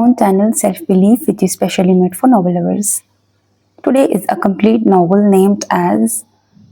own channel Self Belief, which is specially made for novel lovers. Today is a complete novel named as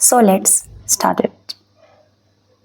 So let's start it.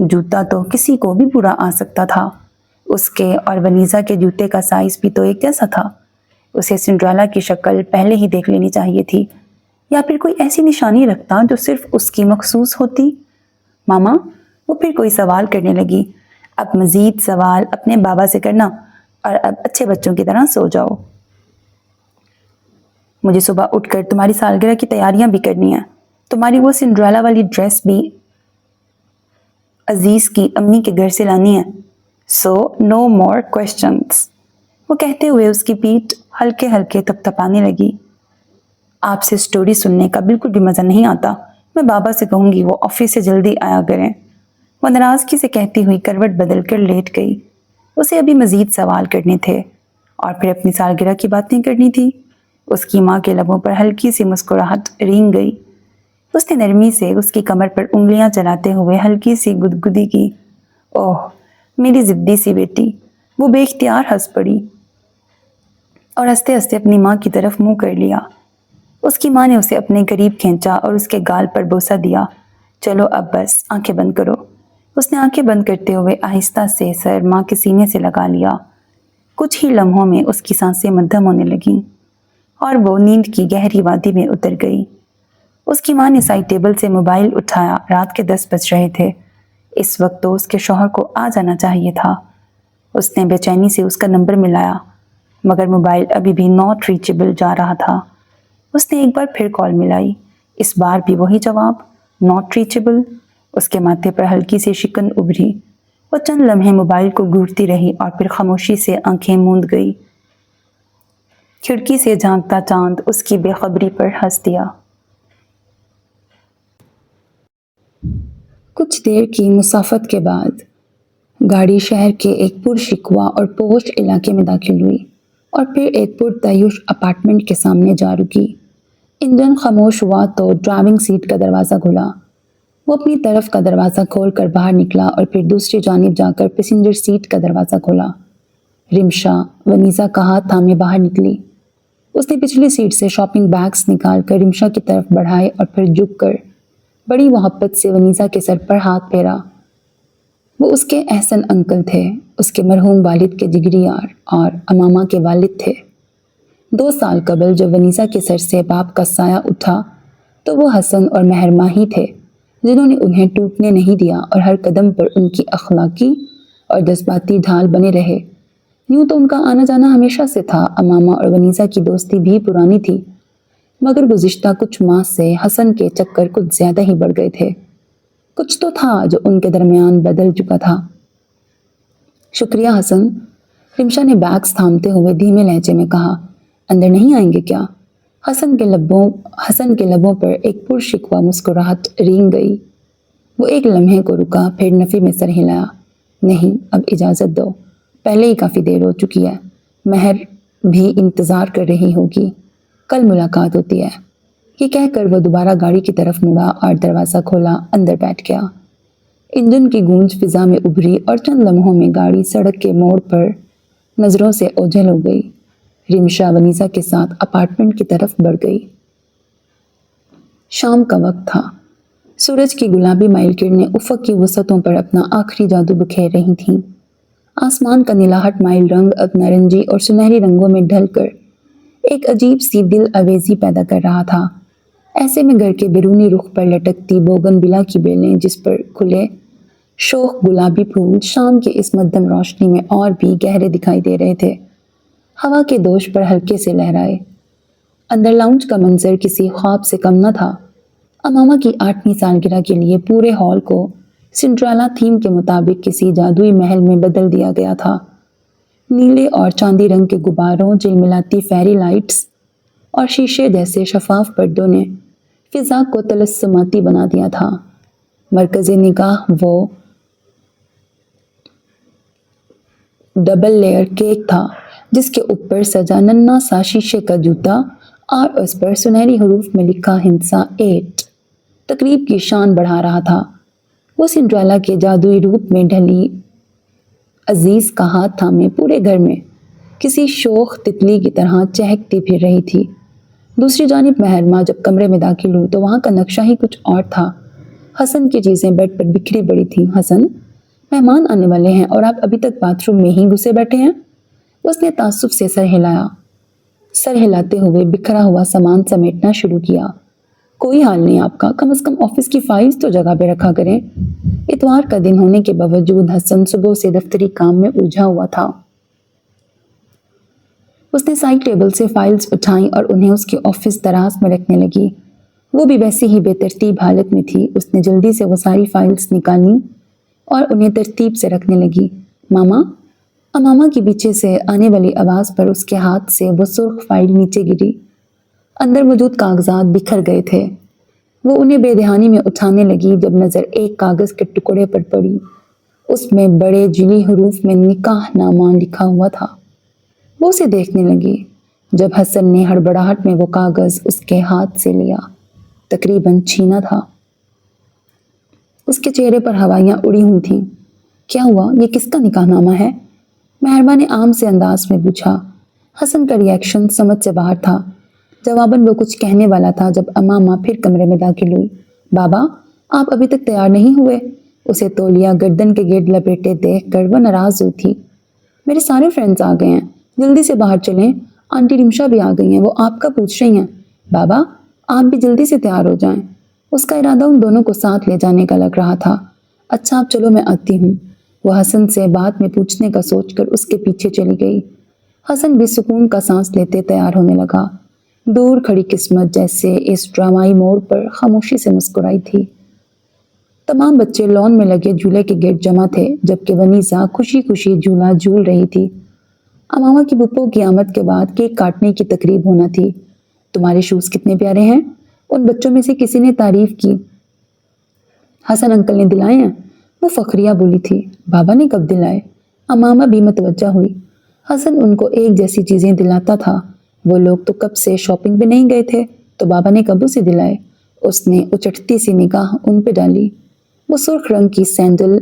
جوتا تو کسی کو بھی برا آ سکتا تھا، اس کے اور ونیزا کے جوتے کا سائز بھی تو ایک جیسا تھا۔ اسے سنڈریلا کی شکل پہلے ہی دیکھ لینی چاہیے تھی، یا پھر کوئی ایسی نشانی رکھتا جو صرف اس کی مخصوص ہوتی۔ ماما، وہ پھر کوئی سوال کرنے لگی، اب مزید سوال اپنے بابا سے کرنا، اور اب اچھے بچوں کی طرح سو جاؤ۔ مجھے صبح اٹھ کر تمہاری سالگرہ کی تیاریاں بھی کرنی ہیں، تمہاری وہ سنڈریلا والی ڈریس بھی عزیز کی امی کے گھر سے لانی ہے، سو نو مور کوشچنس۔ وہ کہتے ہوئے اس کی پیٹھ ہلکے ہلکے تھپتھپانے لگی۔ آپ سے سٹوری سننے کا بالکل بھی مزہ نہیں آتا، میں بابا سے کہوں گی وہ آفس سے جلدی آیا کریں۔ وہ ناراضگی سے کہتی ہوئی کروٹ بدل کر لیٹ گئی۔ اسے ابھی مزید سوال کرنے تھے اور پھر اپنی سالگرہ کی باتیں کرنی تھی۔ اس کی ماں کے لبوں پر ہلکی سی مسکراہٹ رینگ گئی۔ اس نے نرمی سے اس کی کمر پر انگلیاں چلاتے ہوئے ہلکی سی گدگدی کی۔ اوہ میری ضدی سی بیٹی، وہ بے اختیار ہنس پڑی اور ہنستے ہنستے اپنی ماں کی طرف منہ کر لیا۔ اس کی ماں نے اسے اپنے قریب کھینچا اور اس کے گال پر بوسہ دیا۔ چلو اب بس آنکھیں بند کرو۔ اس نے آنکھیں بند کرتے ہوئے آہستہ سے سر ماں کے سینے سے لگا لیا۔ کچھ ہی لمحوں میں اس کی سانسیں مدھم ہونے لگیں اور وہ نیند کی گہری وادی میں اتر گئی۔ اس کی ماں نے سائڈ ٹیبل سے موبائل اٹھایا۔ رات کے 10 بج رہے تھے۔ اس وقت تو اس کے شوہر کو آ جانا چاہیے تھا۔ اس نے بے چینی سے اس کا نمبر ملایا، مگر موبائل ابھی بھی ناٹ ریچیبل جا رہا تھا۔ اس نے ایک بار پھر کال ملائی، اس بار بھی وہی جواب، ناٹ ریچیبل۔ اس کے ماتھے پر ہلکی سی شکن ابھری۔ وہ چند لمحے موبائل کو گھورتی رہی اور پھر خاموشی سے آنکھیں موند گئی۔ کھڑکی سے جھانکتا چاند اس کی بے خبری پر ہنس دیا۔ کچھ دیر کی مسافت کے بعد گاڑی شہر کے ایک پرشکوہ اور پوش علاقے میں داخل ہوئی اور پھر ایک پرتعیش اپارٹمنٹ کے سامنے جا رکی۔ انجن خاموش ہوا تو ڈرائیونگ سیٹ کا دروازہ کھلا۔ وہ اپنی طرف کا دروازہ کھول کر باہر نکلا اور پھر دوسری جانب جا کر پیسنجر سیٹ کا دروازہ کھولا۔ رمشا ونیزا کا ہاتھ تھامے باہر نکلی۔ اس نے پچھلی سیٹ سے شاپنگ بیگز نکال کر رمشا کی طرف بڑھائے اور پھر جھک کر بڑی محبت سے ونیزا کے سر پر ہاتھ پھیرا۔ وہ اس کے احسن انکل تھے، اس کے مرحوم والد کے جگری یار اور امامہ کے والد تھے۔ 2 سال قبل جب ونیزا کے سر سے باپ کا سایہ اٹھا تو وہ حسن اور مہرماں ہی تھے جنہوں نے انہیں ٹوٹنے نہیں دیا اور ہر قدم پر ان کی اخلاقی اور جذباتی ڈھال بنے رہے۔ یوں تو ان کا آنا جانا ہمیشہ سے تھا۔ امامہ اور ونیزا کی دوستی بھی پرانی تھی، مگر گزشتہ کچھ ماہ سے حسن کے چکر کچھ زیادہ ہی بڑھ گئے تھے۔ کچھ تو تھا جو ان کے درمیان بدل چکا تھا۔ شکریہ حسن، رمشا نے بیگز تھامتے ہوئے دھیمے لہجے میں کہا۔ اندر نہیں آئیں گے کیا؟ حسن کے لبوں پر ایک پرشکوہ مسکراہٹ رینگ گئی۔ وہ ایک لمحے کو رکا، پھر نفی میں سر ہلایا۔ نہیں، اب اجازت دو، پہلے ہی کافی دیر ہو چکی ہے، مہر بھی انتظار کر رہی ہوگی، کل ملاقات ہوتی ہے۔ یہ کہہ کر وہ دوبارہ گاڑی کی طرف مڑا اور دروازہ کھولا، اندر بیٹھ گیا۔ انجن کی گونج فضا میں ابھری اور چند لمحوں میں گاڑی سڑک کے موڑ پر نظروں سے اوجھل ہو گئی۔ رمشا ونیزا کے ساتھ اپارٹمنٹ کی طرف بڑھ گئی۔ شام کا وقت تھا۔ سورج کی گلابی مائل کرنیں افق کی وسعتوں پر اپنا آخری جادو بکھیر رہی تھیں۔ آسمان کا نیلاہٹ مائل رنگ اب نارنجی اور سنہری رنگوں میں ڈھل کر ایک عجیب سی دل آویزی پیدا کر رہا تھا۔ ایسے میں گھر کے بیرونی رخ پر لٹکتی بوگن بلا کی بیلیں، جس پر کھلے شوخ گلابی پھول شام کی اس مدھم روشنی میں اور بھی گہرے دکھائی دے رہے تھے، ہوا کے دوش پر ہلکے سے لہرائے۔ اندر لاؤنج کا منظر کسی خواب سے کم نہ تھا۔ امامہ کی 8ویں سالگرہ کے لیے پورے ہال کو سنڈریلا تھیم کے مطابق کسی جادوئی محل میں بدل دیا گیا تھا۔ نیلے اور چاندی رنگ کے غباروں، جلملاتی فیری لائٹس اور شیشے جیسے شفاف پردوں نے فضا کو طلسماتی بنا دیا تھا۔ مرکز نگاہ وہ ڈبل لیئر کیک تھا جس کے اوپر سجا ننھا سا شیشے کا جوتا اور اس پر سنہری حروف میں لکھا ہندسہ 8 تقریب کی شان بڑھا رہا تھا۔ وہ سنڈریلا کے جادوئی روپ میں ڈھلی عزیز کا ہاتھ تھامے پورے گھر میں کسی شوخ تتلی کی طرح چہکتی پھر رہی تھی۔ دوسری جانب مہرماں جب کمرے میں داخل ہوئی تو وہاں کا نقشہ ہی کچھ اور تھا۔ حسن کی چیزیں بیڈ پر بکھری پڑی تھیں۔ حسن، مہمان آنے والے ہیں اور آپ ابھی تک باتھ روم میں ہی گھسے بیٹھے ہیں؟ اس نے تعصب سے سر ہلایا۔ سر ہلاتے ہوئے بکھرا ہوا سامان سمیٹنا شروع کیا۔ کوئی حال نہیں آپ کا، کم از کم آفس کی فائلز تو جگہ پہ رکھا کریں۔ اتوار کا دن ہونے کے باوجود حسن صبح سے دفتری کام میں الجھا ہوا تھا۔ اس نے سائڈ ٹیبل سے فائلز اٹھائیں اور انہیں اس کے آفس دراز میں رکھنے لگی۔ وہ بھی ویسی ہی بے ترتیب حالت میں تھی۔ اس نے جلدی سے وہ ساری فائلز نکالی اور انہیں ترتیب سے رکھنے لگی۔ ماما، اماما کے پیچھے سے آنے والی آواز پر اس کے ہاتھ سے وہ سرخ فائل نیچے گری۔ اندر موجود کاغذات بکھر گئے تھے۔ وہ انہیں بے دہانی میں اٹھانے لگی جب نظر ایک کاغذ کے ٹکڑے پر پڑی۔ اس میں بڑے جلی حروف میں نکاح نامہ لکھا ہوا تھا۔ وہ اسے دیکھنے لگی جب حسن نے ہڑبڑاہٹ میں وہ کاغذ اس کے ہاتھ سے لیا۔ تقریباً چھینا تھا۔ اس کے چہرے پر ہوائیاں اڑی ہوئی تھیں۔ کیا ہوا؟ یہ کس کا نکاح نامہ ہے؟ مہربان نے عام سے انداز میں پوچھا۔ حسن کا ری ایکشن سمجھ سے باہر تھا۔ جواباً وہ کچھ کہنے والا تھا جب امامہ پھر کمرے میں داخل ہوئی۔ بابا، آپ ابھی تک تیار نہیں ہوئے؟ اسے تولیہ گردن کے گرد لپیٹے دیکھ کر وہ ناراض ہوئی تھی۔ میرے سارے فرینڈز آ گئے ہیں، جلدی سے باہر چلیں۔ آنٹی رمشا بھی آ گئی ہیں، وہ آپ کا پوچھ رہی ہیں۔ بابا، آپ بھی جلدی سے تیار ہو جائیں۔ اس کا ارادہ ان دونوں کو ساتھ لے جانے کا لگ رہا تھا۔ اچھا اب چلو، میں آتی ہوں۔ وہ حسن سے بات میں پوچھنے کا سوچ کر اس کے پیچھے چلی گئی۔ حسن بھی سکون کا سانس لیتے تیار ہونے لگا۔ دور کھڑی قسمت جیسے اس ڈرامائی موڑ پر خاموشی سے مسکرائی تھی۔ تمام بچے لان میں لگے جھولے کے گرد جمع تھے جبکہ ونیزا خوشی خوشی جھولا جھول رہی تھی۔ امامہ کی پھپھو کی آمد کے بعد کیک کاٹنے کی تقریب ہونا تھی۔ تمہارے شوز کتنے پیارے ہیں، ان بچوں میں سے کسی نے تعریف کی۔ حسن انکل نے دلائے ہیں، وہ فخریہ بولی تھی۔ بابا نے کب دلائے؟ امامہ بھی متوجہ ہوئی۔ حسن ان کو ایک جیسی چیزیں دلاتا تھا۔ وہ لوگ تو کب سے شاپنگ پہ نہیں گئے تھے تو بابا نے کب اسے دلائے؟ اس نے اچٹتی سی نگاہ ان پہ ڈالی۔ وہ سرخ رنگ کی سینڈل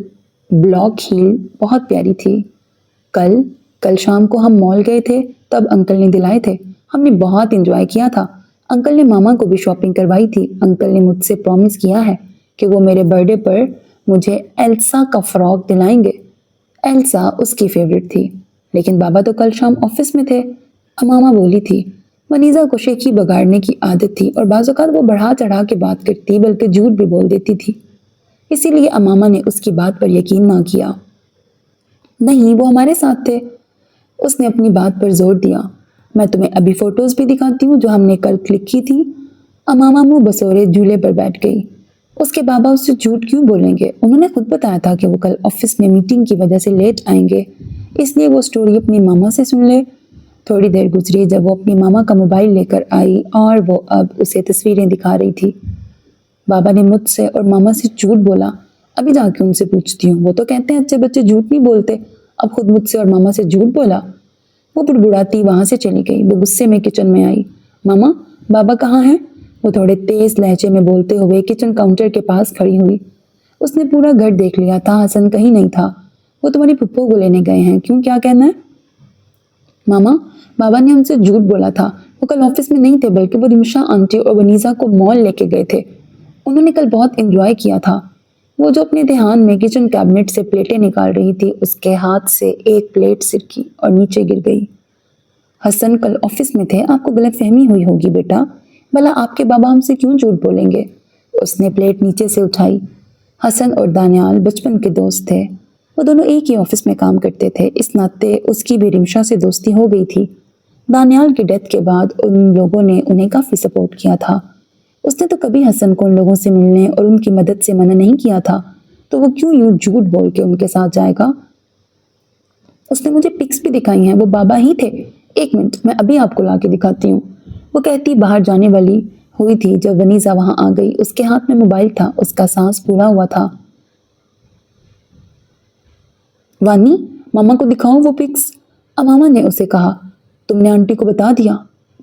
بلاک ہیل بہت پیاری تھی۔ کل شام کو ہم مال گئے تھے تب انکل نے دلائے تھے۔ ہم نے بہت انجوائے کیا تھا۔ انکل نے ماما کو بھی شاپنگ کروائی تھی۔ انکل نے مجھ سے پرومس کیا ہے کہ وہ میرے برتھ ڈے پر مجھے ایلسا کا فراک دلائیں گے۔ ایلسا اس کی فیورٹ تھی۔ لیکن بابا تو کل شام آفس میں تھے، امامہ بولی تھی۔ ونیزا کو شیخی بگاڑنے کی عادت تھی اور بعض اوقات وہ بڑھا چڑھا کے بات کرتی بلکہ جھوٹ بھی بول دیتی تھی۔ اسی لیے امامہ نے اس کی بات پر یقین نہ کیا۔ نہیں، وہ ہمارے ساتھ تھے۔ اس نے اپنی بات پر زور دیا۔ میں تمہیں ابھی فوٹوز بھی دکھاتی ہوں جو ہم نے کل کلک کی تھی۔ امامہ منہ بسورے جھولے پر بیٹھ گئی۔ اس کے بابا اس سے جھوٹ کیوں بولیں گے؟ انہوں نے خود بتایا تھا کہ وہ کل آفس میں میٹنگ کی وجہ سے لیٹ آئیں گے، اس لیے وہ سٹوری اپنی ماما سے سن لے۔ تھوڑی دیر گزری جب وہ اپنی ماما کا موبائل لے کر آئی اور وہ اب اسے تصویریں دکھا رہی تھی۔ بابا نے مجھ سے اور ماما سے جھوٹ بولا۔ ابھی جا کے ان سے پوچھتی ہوں، وہ تو کہتے ہیں اچھے بچے جھوٹ نہیں بولتے، اب خود مجھ سے اور ماما سے جھوٹ بولا۔ وہ بڑبڑاتی وہاں سے چلی گئی۔ وہ غصے میں کچن میں آئی۔ ماما، بابا کہاں ہیں؟ وہ تھوڑے تیز لہجے میں بولتے ہوئے کچن کاؤنٹر کے پاس کھڑی ہوئی۔ اس نے پورا گھر دیکھ لیا تھا، حسن کہیں نہیں تھا۔ وہ تمہاری پھپھو کو لینے گئے ہیں، کیوں، کیا کہنا ہے؟ ماما، بابا نے ہم سے جھوٹ بولا تھا، وہ کل آفس میں نہیں تھے بلکہ وہ رمشا آنٹی اور ونیزا کو مال لے کے گئے تھے۔ انہوں نے کل بہت انجوائے کیا تھا۔ وہ جو اپنے دھیان میں کچن کیبنٹ سے پلیٹیں نکال رہی تھی، اس کے ہاتھ سے ایک پلیٹ سرکی اور نیچے گر گئی۔ حسن کل آفس میں تھے، آپ کو غلط فہمی ہوئی ہوگی بیٹا، بھلا آپ کے بابا ہم سے کیوں جھوٹ بولیں گے؟ اس نے پلیٹ نیچے سے اٹھائی۔ حسن اور دانیال بچپن کے دوست تھے، وہ دونوں ایک ہی آفس میں کام کرتے تھے، اس ناطے اس کی بھی رمشا سے دوستی ہو گئی تھی۔ دانیال کی ڈیتھ کے بعد ان لوگوں نے انہیں کافی سپورٹ کیا تھا۔ اس نے تو کبھی حسن کو ان لوگوں سے ملنے اور ان کی مدد سے منع نہیں کیا تھا، تو وہ کیوں یوں جھوٹ بول کے ان کے ساتھ جائے گا؟ اس نے مجھے پکس بھی دکھائی ہیں، وہ بابا ہی تھے۔ ایک منٹ، میں ابھی آپ کو لا کے دکھاتی ہوں، وہ کہتی باہر جانے والی ہوئی تھی جب ونیزا وہاں آ گئی۔ اس کے ہاتھ میں موبائل تھا، اس کا سانس پھولا ہوا تھا۔ وانی، ماما کو دکھاؤ وہ پکس، امامہ نے اسے کہا۔ تم نے آنٹی کو بتا دیا؟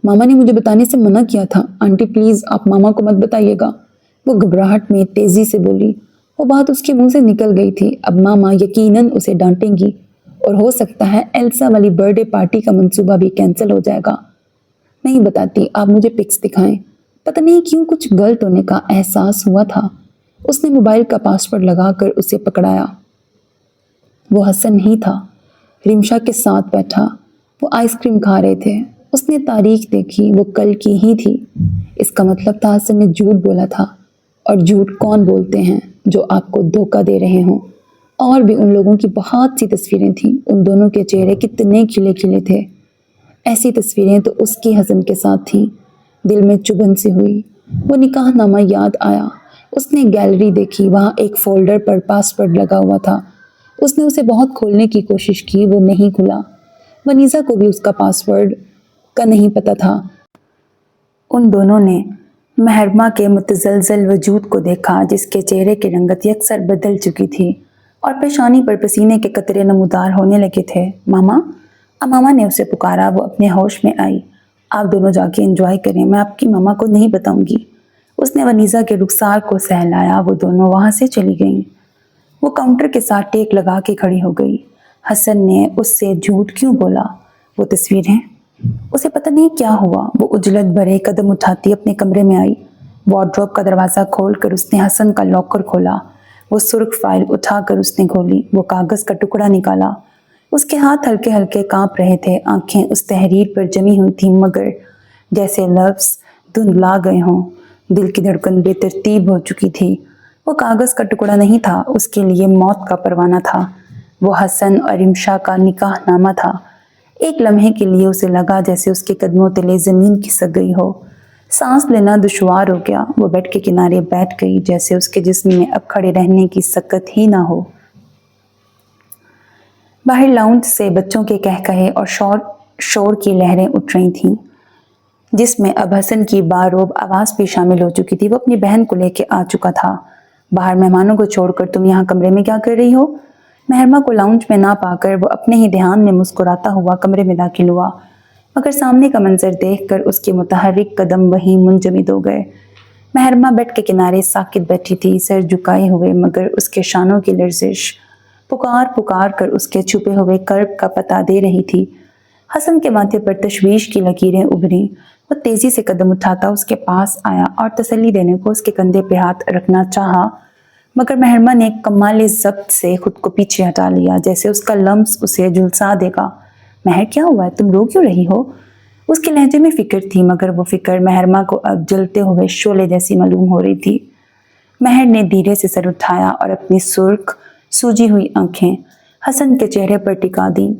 ماما نے مجھے بتانے سے منع کیا تھا۔ آنٹی پلیز آپ ماما کو مت بتائیے گا، وہ گھبراہٹ میں تیزی سے بولی۔ وہ بات اس کے منہ سے نکل گئی تھی۔ اب ماما یقیناً اسے ڈانٹیں گی اور ہو سکتا ہے ایلسا والی برتھ ڈے پارٹی کا منصوبہ بھی کینسل ہو جائے گا۔ نہیں بتاتی، آپ مجھے پکس دکھائیں۔ پتہ نہیں کیوں کچھ غلط ہونے کا احساس ہوا تھا۔ اس نے موبائل کا پاسورڈ لگا کر اسے پکڑایا۔ وہ حسن ہی تھا، رمشا کے ساتھ بیٹھا، وہ آئس کریم کھا رہے تھے۔ اس نے تاریخ دیکھی، وہ کل کی ہی تھی۔ اس کا مطلب تھا حسن نے جھوٹ بولا تھا، اور جھوٹ کون بولتے ہیں؟ جو آپ کو دھوکہ دے رہے ہوں۔ اور بھی ان لوگوں کی بہت سی تصویریں تھیں، ان دونوں کے چہرے کتنے کھلے کھلے تھے۔ ایسی تصویریں تو اس کی حسن کے ساتھ تھیں۔ دل میں چبھن سی ہوئی، وہ نکاح نامہ یاد آیا۔ اس نے گیلری دیکھی، وہاں ایک فولڈر پر پاسورڈ لگا ہوا تھا۔ اس نے اسے بہت کھولنے کی کوشش کی، وہ نہیں کھلا۔ ونیزا کو بھی اس کا پاسورڈ کا نہیں پتہ تھا۔ ان دونوں نے محرمہ کے متزلزل وجود کو دیکھا، جس کے چہرے کی رنگت یکسر بدل چکی تھی اور پیشانی پر پسینے کے قطرے نمودار ہونے لگے تھے۔ ماما، اماما نے اسے پکارا۔ وہ اپنے ہوش میں آئی۔ آپ دونوں جا کے انجوائے کریں، میں آپ کی ماما کو نہیں بتاؤں گی۔ اس نے ونیزا کے رخسار کو سہلایا۔ وہ دونوں وہاں سے چلی گئیں۔ وہ کاؤنٹر کے ساتھ ٹیک لگا کے کھڑی ہو گئی۔ حسن نے اس سے جھوٹ کیوں بولا؟ وہ تصویریں؟ اسے پتہ نہیں کیا ہوا۔ وہ عجلت بھرے قدم اٹھاتی اپنے کمرے میں آئی۔ وارڈروب کا دروازہ کھول کر اس نے حسن کا لاکر کھولا۔ وہ سرخ فائل اٹھا کر اس نے کھولی۔ وہ کاغذ کا ٹکڑا نکالا۔ اس کے ہاتھ ہلکے ہلکے کانپ رہے تھے۔ آنکھیں اس تحریر پر جمی ہوئی تھیں، مگر جیسے لفظ دھندلا گئے ہوں۔ دل کی دھڑکن بے ترتیب ہو چکی تھی۔ وہ کاغذ کا ٹکڑا نہیں تھا، اس کے لیے موت کا پروانہ تھا۔ وہ حسن اور رمشا کا نکاح نامہ تھا۔ ایک لمحے کے لیے اسے لگا جیسے اس کے قدموں تلے زمین کھسک گئی ہو۔ سانس لینا دشوار ہو گیا۔ وہ بیڈ کے کنارے بیٹھ گئی، جیسے اس کے جسم میں اب کھڑے رہنے کی سکت ہی نہ ہو۔ باہر لاؤنج سے بچوں کے کہکہے اور شور کی لہریں اٹھ رہی تھیں، جس میں اب حسن کی باروب آواز بھی شامل ہو چکی تھی۔ وہ اپنی بہن کو لے کے آ چکا تھا۔ باہر مہمانوں کو چھوڑ کر تم یہاں کمرے میں کیا کر رہی ہو؟ محرمہ کو لاؤنج میں نہ پا کر وہ اپنے ہی دھیان میں مسکراتا ہوا کمرے میں داخل ہوا، مگر سامنے کا منظر دیکھ کر اس کے متحرک قدم وہیں منجمد ہو گئے۔ محرمہ بیڈ کے کنارے ساکت بیٹھی تھی، سر جھکائے ہوئے، مگر اس کے شانوں کی لرزش پکار پکار کر اس کے چھپے ہوئے کرب کا پتہ دے رہی تھی۔ حسن کے ماتھے پر تشویش کی لکیریں ابھری۔ وہ تیزی سے قدم اٹھاتا اس کے پاس آیا اور تسلی دینے کو اس کے کندھے پہ ہاتھ رکھنا چاہا، مگر محرمہ نے کمال ضبط سے خود کو پیچھے ہٹا لیا، جیسے اس کا لمس اسے جھلسا دے گا۔ مہر، کیا ہوا ہے؟ تم رو کیوں رہی ہو؟ اس کے لہجے میں فکر تھی، مگر وہ فکر محرمہ کو اب جلتے ہوئے شعلے جیسی معلوم ہو رہی تھی۔ مہر نے دھیرے سے سر اٹھایا اور اپنی سرخ سوجی ہوئی آنکھیں حسن کے چہرے پر ٹکا دیں۔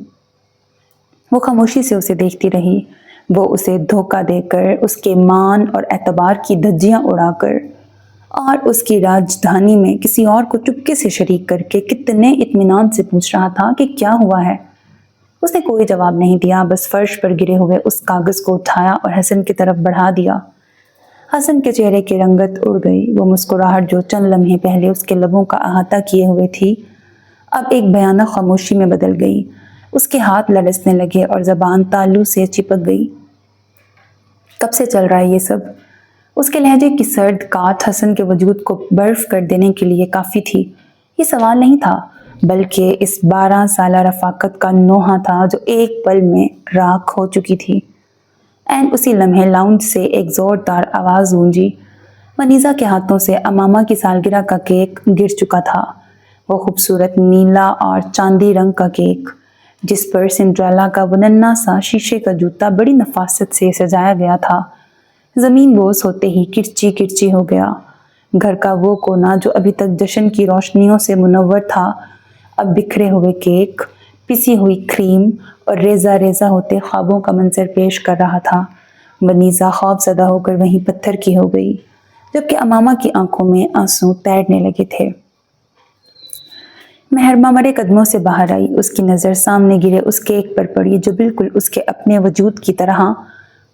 وہ خاموشی سے اسے دیکھتی رہی۔ وہ اسے دھوکہ دے کر، اس کے مان اور اعتبار کی دھجیاں اڑا کر، اور اس کی راجدھانی میں کسی اور کو چپکے سے شریک کر کے کتنے اطمینان سے پوچھ رہا تھا کہ کیا ہوا ہے۔ اس نے کوئی جواب نہیں دیا، بس فرش پر گرے ہوئے اس کاغذ کو اٹھایا اور حسن کی طرف بڑھا دیا۔ حسن کے چہرے کی رنگت اڑ گئی۔ وہ مسکراہٹ جو چند لمحے پہلے اس کے لبوں کا احاطہ کیے ہوئے تھی، اب ایک بھیانک خاموشی میں بدل گئی۔ اس کے ہاتھ لرزنے لگے اور زبان تالو سے چپک گئی۔ کب سے چل رہا ہے یہ سب؟ اس کے لہجے کی سرد کاٹ حسن کے وجود کو برف کر دینے کے لیے کافی تھی۔ یہ سوال نہیں تھا، بلکہ اس 12 سالہ رفاقت کا نوحہ تھا جو ایک پل میں راکھ ہو چکی تھی۔ عین اسی لمحے لاؤنج سے ایک زوردار آواز گونجی۔ ونیزا کے ہاتھوں سے امامہ کی سالگرہ کا کیک گر چکا تھا، وہ خوبصورت نیلا اور چاندی رنگ کا کیک، جس پر سنڈریلا کا وہ ننھا سا شیشے کا جوتا بڑی نفاست سے سجایا گیا تھا، زمین بوس ہوتے ہی کرچی کرچی ہو گیا۔ گھر کا وہ کونا جو ابھی تک جشن کی روشنیوں سے منور تھا، اب بکھرے ہوئے کیک، پسی ہوئی کریم اور ریزہ ریزہ ہوتے خوابوں کا منظر پیش کر رہا تھا۔ ونیزا خوف زدہ ہو کر وہیں پتھر کی ہو گئی، جبکہ امامہ کی آنکھوں میں آنسو تیرنے لگے تھے۔ محرمہ مرے قدموں سے باہر آئی۔ اس کی نظر سامنے گرے اس کیک پر پڑی جو بالکل اس کے اپنے وجود کی طرح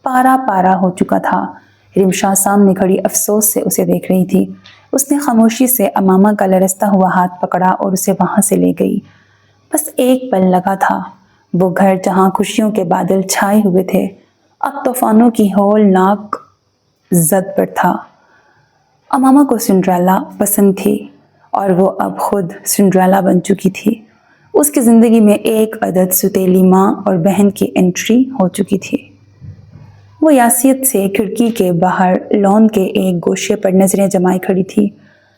پارا پارا ہو چکا تھا۔ رمشا سامنے کھڑی افسوس سے اسے دیکھ رہی تھی۔ اس نے خاموشی سے امامہ کا لرزتا ہوا ہاتھ پکڑا اور اسے وہاں سے لے گئی۔ بس ایک پل لگا تھا۔ وہ گھر جہاں خوشیوں کے بادل چھائے ہوئے تھے، اب طوفانوں کی ہولناک زد پر تھا۔ امامہ کو سنڈریلا پسند تھی، اور وہ اب خود سنڈریلا بن چکی تھی۔ اس کی زندگی میں ایک عدد ستیلی ماں اور بہن کی انٹری ہو چکی تھی۔ وہ یاسیت سے کھڑکی کے باہر لان کے ایک گوشے پر نظریں جمائے کھڑی تھی۔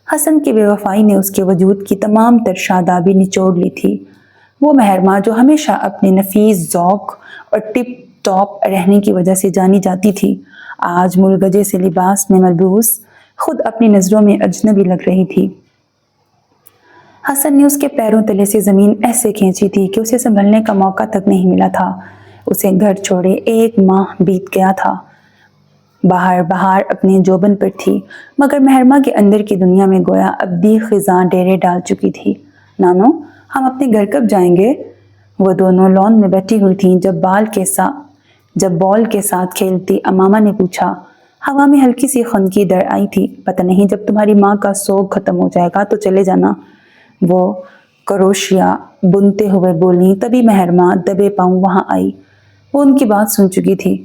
حسن کی بے وفائی نے اس کے وجود کی تمام تر شادابی نچوڑ لی تھی۔ وہ مہرماں جو ہمیشہ اپنے نفیس ذوق اور ٹپ ٹاپ رہنے کی وجہ سے جانی جاتی تھی، آج ملگجے سے لباس میں ملبوس خود اپنی نظروں میں اجنبی لگ رہی تھی۔ حسن نے اس کے پیروں تلے سے زمین ایسے کھینچی تھی کہ اسے سنبھلنے کا موقع تک نہیں ملا تھا۔ اسے گھر چھوڑے 1 ماہ بیت گیا تھا۔ بہار اپنے جوبن پر تھی، مگر مہرماں کے اندر کی دنیا میں گویا ابدی خزاں ڈیرے ڈال چکی تھی۔ نانو، ہم اپنے گھر کب جائیں گے؟ وہ دونوں لان میں بیٹھی ہوئی تھیں جب بال کے ساتھ کھیلتی امامہ نے پوچھا۔ ہوا میں ہلکی سی خنکی در آئی تھی۔ پتہ نہیں، جب تمہاری ماں کا سوگ ختم ہو جائے گا تو چلے جانا، وہ کروشیا بنتے ہوئے بولیں۔ تبھی مہرماں دبے پاؤں وہاں آئی۔ وہ ان کی بات سن چکی تھی۔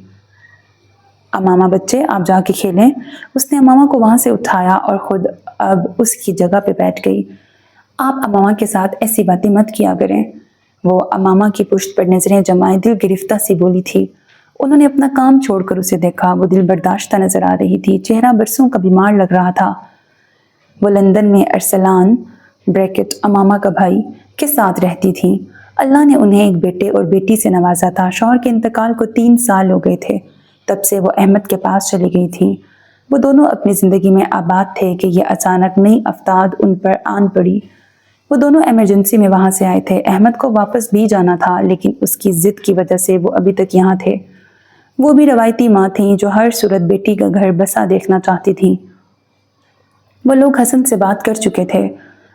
امامہ بچے، آپ جا کے کھیلیں۔ اس نے امامہ کو وہاں سے اٹھایا اور خود اب اس کی جگہ پہ بیٹھ گئی۔ آپ امامہ کے ساتھ ایسی باتیں مت کیا کریں، وہ امامہ کی پشت پر نظریں جمائے دل گرفتہ سی بولی تھی۔ انہوں نے اپنا کام چھوڑ کر اسے دیکھا۔ وہ دل برداشتہ نظر آ رہی تھی، چہرہ برسوں کا بیمار لگ رہا تھا۔ وہ لندن میں ارسلان امامہ کا بھائی کے ساتھ رہتی تھی۔ اللہ نے انہیں ایک بیٹے اور بیٹی سے نوازا تھا۔ شوہر کے انتقال کو 3 سال ہو گئے تھے، تب سے وہ احمد کے پاس چلی گئی تھی۔ وہ دونوں اپنی زندگی میں آباد تھے کہ یہ اچانک نئی افتاد ان پر آن پڑی۔ وہ دونوں ایمرجنسی میں وہاں سے آئے تھے۔ احمد کو واپس بھی جانا تھا، لیکن اس کی ضد کی وجہ سے وہ ابھی تک یہاں تھے۔ وہ بھی روایتی ماں تھیں جو ہر صورت بیٹی کا گھر بسا دیکھنا چاہتی تھیں۔ وہ لوگ حسن سے بات کر چکے تھے۔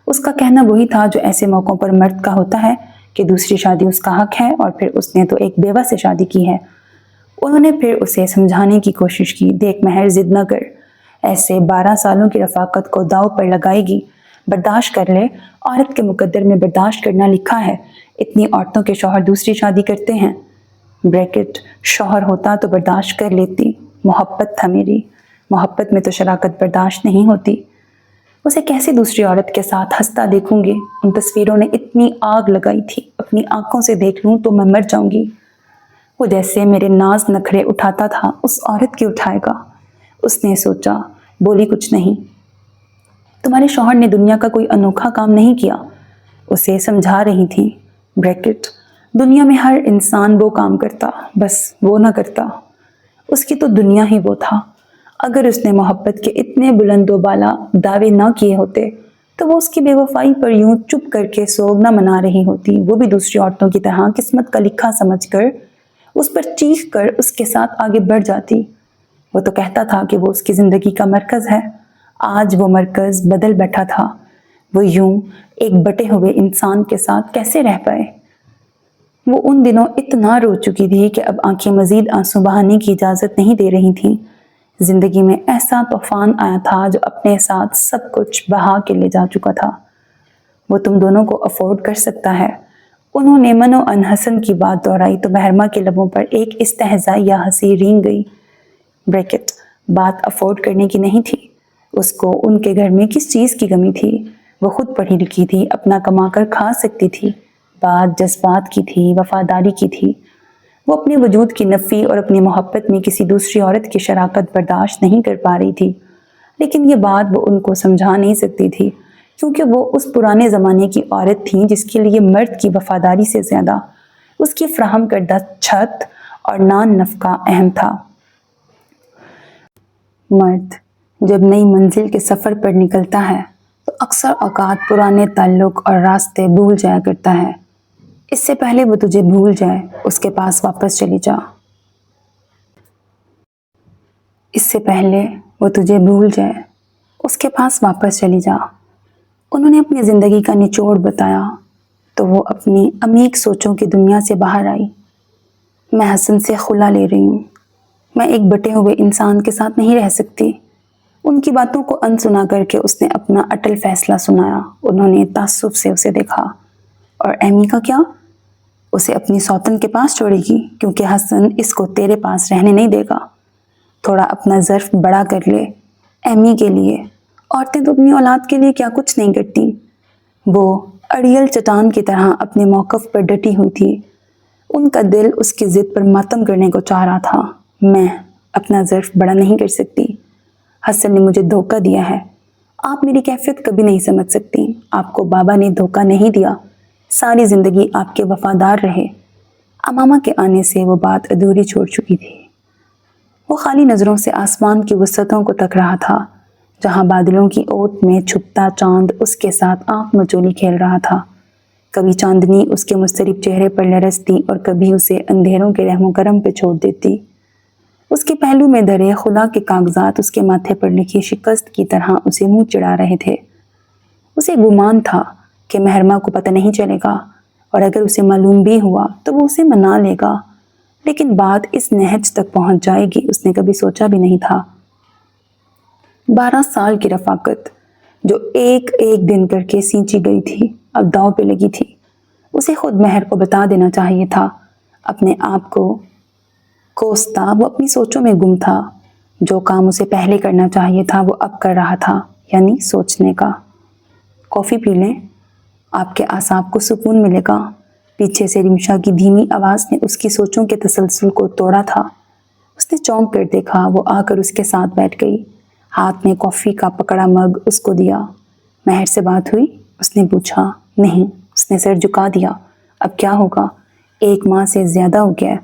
اس کا کہنا وہی تھا جو ایسے موقعوں پر مرد کا ہوتا ہے کہ دوسری شادی اس کا حق ہے، اور پھر اس نے تو ایک بیوہ سے شادی کی ہے۔ انہوں نے پھر اسے سمجھانے کی کوشش کی، دیکھ مہر، ضد نہ کر، ایسے 12 سالوں کی رفاقت کو داؤ پر لگائے گی، برداشت کر لے۔ عورت کے مقدر میں برداشت کرنا لکھا ہے۔ اتنی عورتوں کے شوہر دوسری شادی کرتے ہیں۔ شوہر ہوتا تو برداشت کر لیتی، محبت تھا میری، محبت میں تو شراکت برداشت نہیں ہوتی۔ اسے کیسے دوسری عورت کے ساتھ ہنستا دیکھوں گی؟ ان تصویروں نے اتنی آگ لگائی تھی، اپنی آنکھوں سے دیکھ لوں تو میں مر جاؤں گی۔ وہ جیسے میرے ناز نخرے اٹھاتا تھا، اس عورت کی اٹھائے گا۔ اس نے سوچا، بولی کچھ نہیں۔ تمہارے شوہر نے دنیا کا کوئی انوکھا کام نہیں کیا، اسے سمجھا رہی تھی۔ دنیا میں ہر انسان وہ کام کرتا، بس وہ نہ کرتا۔ اس کی تو دنیا ہی وہ تھا۔ اگر اس نے محبت کے اتنے بلند و بالا دعوے نہ کیے ہوتے تو وہ اس کی بے وفائی پر یوں چپ کر کے سوگ نہ منا رہی ہوتی۔ وہ بھی دوسری عورتوں کی طرح قسمت کا لکھا سمجھ کر اس پر چیخ کر اس کے ساتھ آگے بڑھ جاتی۔ وہ تو کہتا تھا کہ وہ اس کی زندگی کا مرکز ہے۔ آج وہ مرکز بدل بیٹھا تھا۔ وہ یوں ایک بٹے ہوئے انسان کے ساتھ کیسے رہ پائے؟ وہ ان دنوں اتنا رو چکی تھی کہ اب آنکھیں مزید آنسو بہانے کی اجازت نہیں دے رہی تھیں۔ زندگی میں ایسا طوفان آیا تھا جو اپنے ساتھ سب کچھ بہا کے لے جا چکا تھا۔ وہ تم دونوں کو افورڈ کر سکتا ہے۔ انہوں نے من و ان حسن کی بات دہرائی تو مہرماں کے لبوں پر ایک استہزائیہ ہنسی رینگ گئی۔ بات افورڈ کرنے کی نہیں تھی۔ اس کو ان کے گھر میں کس چیز کی کمی تھی؟ وہ خود پڑھی لکھی تھی، اپنا کما کر کھا سکتی تھی۔ بات جذبات کی تھی، وفاداری کی تھی۔ وہ اپنے وجود کی نفی اور اپنی محبت میں کسی دوسری عورت کی شراکت برداشت نہیں کر پا رہی تھی، لیکن یہ بات وہ ان کو سمجھا نہیں سکتی تھی، کیونکہ وہ اس پرانے زمانے کی عورت تھیں جس کے لیے مرد کی وفاداری سے زیادہ اس کی فراہم کردہ چھت اور نان نفقہ اہم تھا۔ مرد جب نئی منزل کے سفر پر نکلتا ہے تو اکثر اوقات پرانے تعلق اور راستے بھول جایا کرتا ہے۔ اس سے پہلے وہ تجھے بھول جائے، اس کے پاس واپس چلی جا۔ اس سے پہلے وہ تجھے بھول جائے، اس کے پاس واپس چلی جا۔ انہوں نے اپنی زندگی کا نچوڑ بتایا تو وہ اپنی عمیق سوچوں کی دنیا سے باہر آئی۔ میں حسن سے خلا لے رہی ہوں۔ میں ایک بٹے ہوئے انسان کے ساتھ نہیں رہ سکتی۔ ان کی باتوں کو انسنا کر کے اس نے اپنا اٹل فیصلہ سنایا۔ انہوں نے تعصب سے اسے دیکھا۔ اور ایمی کا کیا؟ اسے اپنی سوتن کے پاس چھوڑے گی، کیونکہ حسن اس کو تیرے پاس رہنے نہیں دے گا۔ تھوڑا اپنا ظرف بڑا کر لے ایمی کے لیے۔ عورتیں تو اپنی اولاد کے لیے کیا کچھ نہیں کرتی۔ وہ اڑیل چٹان کی طرح اپنے موقف پر ڈٹی ہوئی تھی۔ ان کا دل اس کی ضد پر ماتم کرنے کو چاہ رہا تھا۔ میں اپنا ظرف بڑا نہیں کر سکتی۔ حسن نے مجھے دھوکہ دیا ہے۔ آپ میری کیفیت کبھی نہیں سمجھ سکتی. آپ کو بابا نے دھوکہ نہیں دیا. ساری زندگی آپ کے وفادار رہے. امامہ کے آنے سے وہ بات ادھوری چھوڑ چکی تھی. وہ خالی نظروں سے آسمان کی وسعتوں کو تک رہا تھا، جہاں بادلوں کی اوٹ میں چھپتا چاند اس کے ساتھ آنکھ مچولی کھیل رہا تھا. کبھی چاندنی اس کے مضطرب چہرے پر لرزتی اور کبھی اسے اندھیروں کے رحم و کرم پہ چھوڑ دیتی. اس کے پہلو میں دھرے خلا کے کاغذات اس کے ماتھے پر لکھی شکست کی طرح اسے منہ چڑھا رہے تھے. اسے گمان تھا کہ مہرمہ کو پتہ نہیں چلے گا، اور اگر اسے معلوم بھی ہوا تو وہ اسے منا لے گا، لیکن بات اس نہج تک پہنچ جائے گی اس نے کبھی سوچا بھی نہیں تھا. 12 سال کی رفاقت جو ایک ایک دن کر کے سینچی گئی تھی اب داؤ پہ لگی تھی. اسے خود مہر کو بتا دینا چاہیے تھا. اپنے آپ کو کوستا وہ اپنی سوچوں میں گم تھا. جو کام اسے پہلے کرنا چاہیے تھا وہ اب کر رہا تھا، یعنی سوچنے کا. کافی پی لیں، آپ کے اعصاب کو سکون ملے گا. پیچھے سے رمشا کی دھیمی آواز نے اس کی سوچوں کے تسلسل کو توڑا تھا. اس نے چونک کر دیکھا. وہ آ کر اس کے ساتھ بیٹھ گئی. ہاتھ میں کافی کا پکڑا مگ اس کو دیا. مہر سے بات ہوئی؟ اس نے پوچھا. نہیں. اس نے سر جھکا دیا. اب کیا ہوگا؟ 1 ماہ سے زیادہ ہو گیا.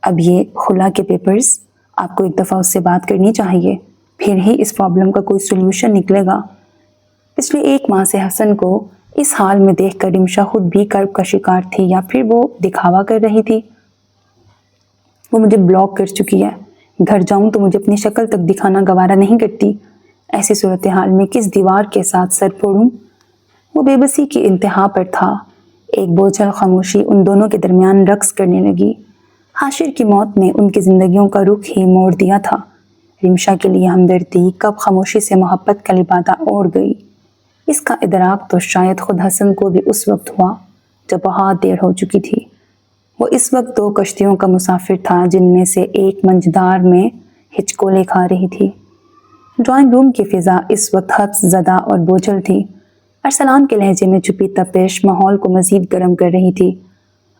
اب یہ خلا کے پیپرز، آپ کو ایک دفعہ اس سے بات کرنی چاہیے، پھر ہی اس پرابلم کا کوئی سولوشن نکلے گا. پچھلے 1 ماہ سے حسن کو اس حال میں دیکھ کر رمشا خود بھی کرب کا شکار تھی یا پھر وہ دکھاوا کر رہی تھی. وہ مجھے بلاک کر چکی ہے. گھر جاؤں تو مجھے اپنی شکل تک دکھانا گوارا نہیں کرتی. ایسی صورتحال میں کس دیوار کے ساتھ سر پھوڑوں؟ وہ بے بسی کی انتہا پر تھا. ایک بوجھل خاموشی ان دونوں کے درمیان رقص کرنے لگی. حاشر کی موت نے ان کی زندگیوں کا رخ ہی موڑ دیا تھا. رمشا کے لیے ہمدردی کب خاموشی سے محبت کا لبادہ اوڑھ گئی. اس کا ادراک تو شاید خود حسن کو بھی اس وقت ہوا جب بہت دیر ہو چکی تھی. وہ اس وقت 2 کشتیوں کا مسافر تھا، جن میں سے ایک منجدار میں ہچکولے کھا رہی تھی. ڈرائنگ روم کی فضا اس وقت حد زدہ اور بوجھل تھی. ارسلان کے لہجے میں چھپی تپش ماحول کو مزید گرم کر رہی تھی.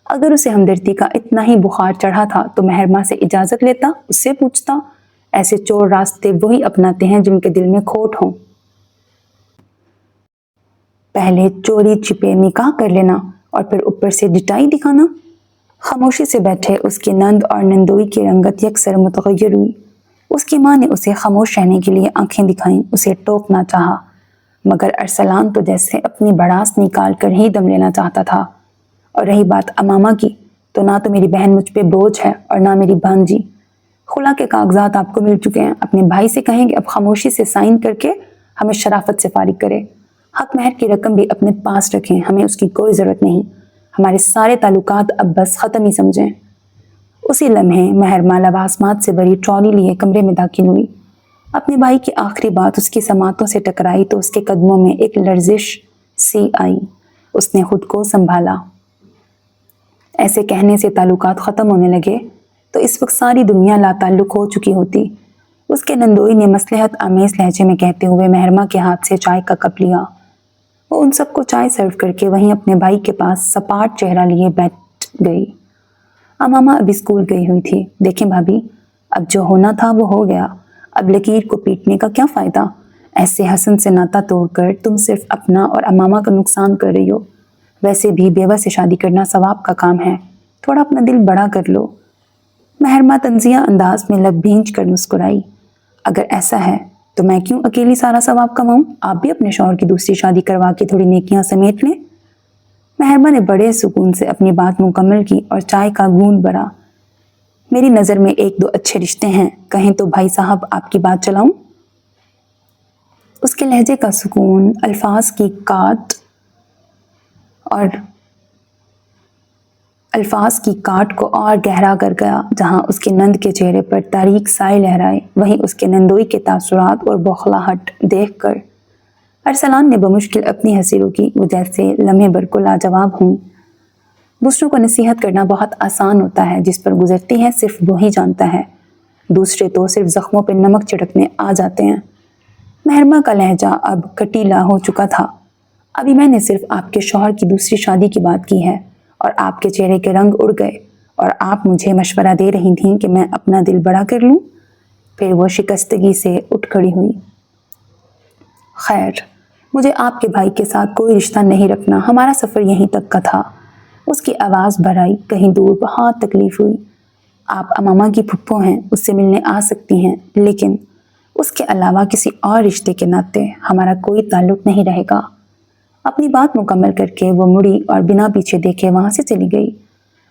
اگر اسے ہمدردی کا اتنا ہی بخار چڑھا تھا تو مہرماں سے اجازت لیتا، اس سے پوچھتا. ایسے چور راستے وہی اپناتے ہیں جن کے دل میں کھوٹ ہوں. پہلے چوری چھپے نکاح کر لینا اور پھر اوپر سے ڈٹائی دکھانا. خاموشی سے بیٹھے اس کی نند اور نندوئی کی رنگت یکسر متغیر ہوئی. اس کی ماں نے اسے خاموش رہنے کے لیے آنکھیں دکھائیں. اسے ٹوکنا چاہا، مگر ارسلان تو جیسے اپنی بڑاس نکال کر ہی دم لینا چاہتا تھا. اور رہی بات امامہ کی، تو نہ تو میری بہن مجھ پہ بوجھ ہے اور نہ میری بھانجی. خلا کے کاغذات آپ کو مل چکے ہیں. اپنے بھائی سے کہیں کہ اب خاموشی سے سائن کر کے ہمیں شرافت سے فارغ کرے. حق مہر کی رقم بھی اپنے پاس رکھیں، ہمیں اس کی کوئی ضرورت نہیں. ہمارے سارے تعلقات اب بس ختم ہی سمجھیں. اسی لمحے مہرماں لوازمات سے بھری ٹرالی لیے کمرے میں داخل ہوئی. اپنے بھائی کی آخری بات اس کی سماعتوں سے ٹکرائی تو اس کے قدموں میں ایک لرزش سی آئی. اس نے خود کو سنبھالا. ایسے کہنے سے تعلقات ختم ہونے لگے تو اس وقت ساری دنیا لا تعلق ہو چکی ہوتی. اس کے نندوئی نے مصلحت آمیز لہجے میں کہتے ہوئے مہرماں کے ہاتھ سے چائے کا کپ لیا. وہ ان سب کو چائے سرو کر کے وہیں اپنے بھائی کے پاس سپاٹ چہرہ لیے بیٹھ گئی. امامہ ابھی اسکول گئی ہوئی تھی. دیکھیں بھابھی، اب جو ہونا تھا وہ ہو گیا. اب لکیر کو پیٹنے کا کیا فائدہ؟ ایسے حسن سے ناتا توڑ کر تم صرف اپنا اور امامہ کا نقصان کر رہی ہو. ویسے بھی بیوہ سے شادی کرنا ثواب کا کام ہے. تھوڑا اپنا دل بڑا کر لو. مہرماں طنزیہ انداز میں لب بھینچ کر مسکرائی. اگر ایسا ہے تو میں کیوں اکیلی سارا ثواب کماؤں؟ آپ بھی اپنے شوہر کی دوسری شادی کروا کے تھوڑی نیکیاں سمیٹ لیں. مہرماں نے بڑے سکون سے اپنی بات مکمل کی اور چائے کا گھونٹ بھرا. میری نظر میں 1-2 اچھے رشتے ہیں، کہیں تو بھائی صاحب آپ کی بات چلاؤں. اس کے لہجے کا سکون الفاظ کی کاٹ کو اور گہرا کر گیا. جہاں اس کے نند کے چہرے پر تاریک سائے لہرائے، وہیں اس کے نندوئی کے تاثرات اور بوکھلاہٹ دیکھ کر ارسلان نے بمشکل اپنی ہنسی روکی. وہ جیسے لمحے بھر کو لاجواب ہوں. دوسروں کو نصیحت کرنا بہت آسان ہوتا ہے. جس پر گزرتی ہے صرف وہی جانتا ہے. دوسرے تو صرف زخموں پہ نمک چھڑکنے آ جاتے ہیں. مہرماں کا لہجہ اب کٹیلا ہو چکا تھا. ابھی میں نے صرف آپ کے شوہر کی دوسری شادی کی بات کی ہے اور آپ کے چہرے کے رنگ اڑ گئے اور آپ مجھے مشورہ دے رہی تھیں کہ میں اپنا دل بڑا کر لوں. پھر وہ شکستگی سے اٹھ کھڑی ہوئی. خیر، مجھے آپ کے بھائی کے ساتھ کوئی رشتہ نہیں رکھنا، ہمارا سفر یہیں تک کا تھا۔ اس کی آواز بھر آئی، کہیں دور بہت تکلیف ہوئی۔ آپ امامہ کی پھپھو ہیں، اس سے ملنے آ سکتی ہیں، لیکن اس کے علاوہ کسی اور رشتے کے ناطے ہمارا کوئی تعلق نہیں رہے گا۔ اپنی بات مکمل کر کے وہ مڑی اور بنا پیچھے دیکھے وہاں سے چلی گئی،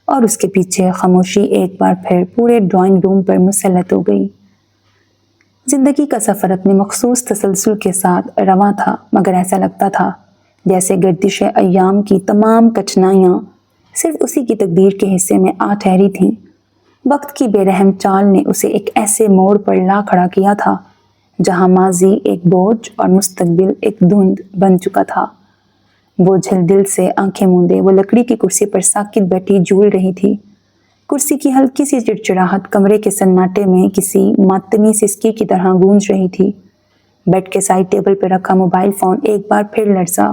اور اس کے پیچھے خاموشی ایک بار پھر پورے ڈرائنگ روم پر مسلط ہو گئی۔ زندگی کا سفر اپنے مخصوص تسلسل کے ساتھ رواں تھا، مگر ایسا لگتا تھا جیسے گردش ایام کی تمام کٹھنائیاں صرف اسی کی تقدیر کے حصے میں آ ٹھہری تھیں۔ وقت کی بے رحم چال نے اسے ایک ایسے موڑ پر لا کھڑا کیا تھا جہاں ماضی ایک بوجھ اور مستقبل ایک دھند بن چکا تھا۔ بوجھل دل سے آنکھیں موندے وہ لکڑی کی کرسی پر ساکت بیٹھی جھول رہی تھی۔ کرسی کی ہلکی سی چڑچڑاہٹ کمرے کے سناٹے میں کسی ماتمی سسکی کی طرح گونج رہی تھی۔ بیڈ کے سائڈ ٹیبل پر رکھا موبائل فون ایک بار پھر لرزا۔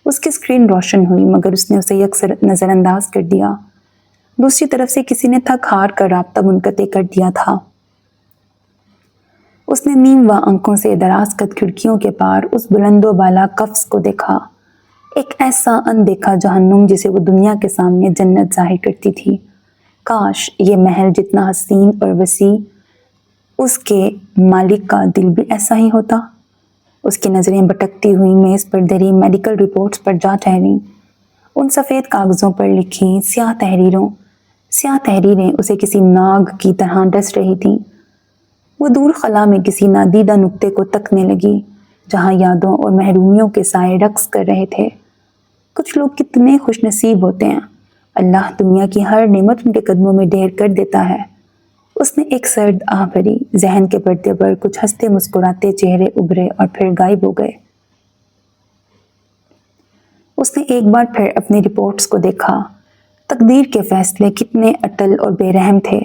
اس کی اسکرین روشن ہوئی، مگر اس نے اسے یکسر نظر انداز کر دیا۔ دوسری طرف سے کسی نے تھک ہار کر رابطہ منقطع کر دیا تھا۔ اس نے نیم و آنکھوں سے دراز قد کھڑکیوں کے پار اس بلند و بالا قفس کو دیکھا، ایک ایسا اندیکھا جہنم جسے وہ دنیا کے سامنے جنت ظاہر کرتی تھی۔ کاش یہ محل جتنا حسین اور وسیع، اس کے مالک کا دل بھی ایسا ہی ہوتا۔ اس کی نظریں بھٹکتی ہوئی میز پر دری میڈیکل رپورٹس پر جا ٹھہریں۔ ان سفید کاغذوں پر لکھی سیاہ تحریریں اسے کسی ناگ کی طرح ڈس رہی تھیں۔ وہ دور خلا میں کسی نادیدہ نقطے کو تکنے لگی جہاں یادوں اور محرومیوں کے سائے رقص کر رہے تھے۔ کچھ لوگ کتنے خوش نصیب ہوتے ہیں، اللہ دنیا کی ہر نعمت ان کے قدموں میں ڈھیر کر دیتا ہے۔ اس نے ایک سرد آہ بھری، ذہن کے پردے پر کچھ ہنستے مسکراتے چہرے ابھرے اور پھر غائب ہو گئے۔ اس نے ایک بار پھر اپنی رپورٹس کو دیکھا۔ تقدیر کے فیصلے کتنے اٹل اور بے رحم تھے۔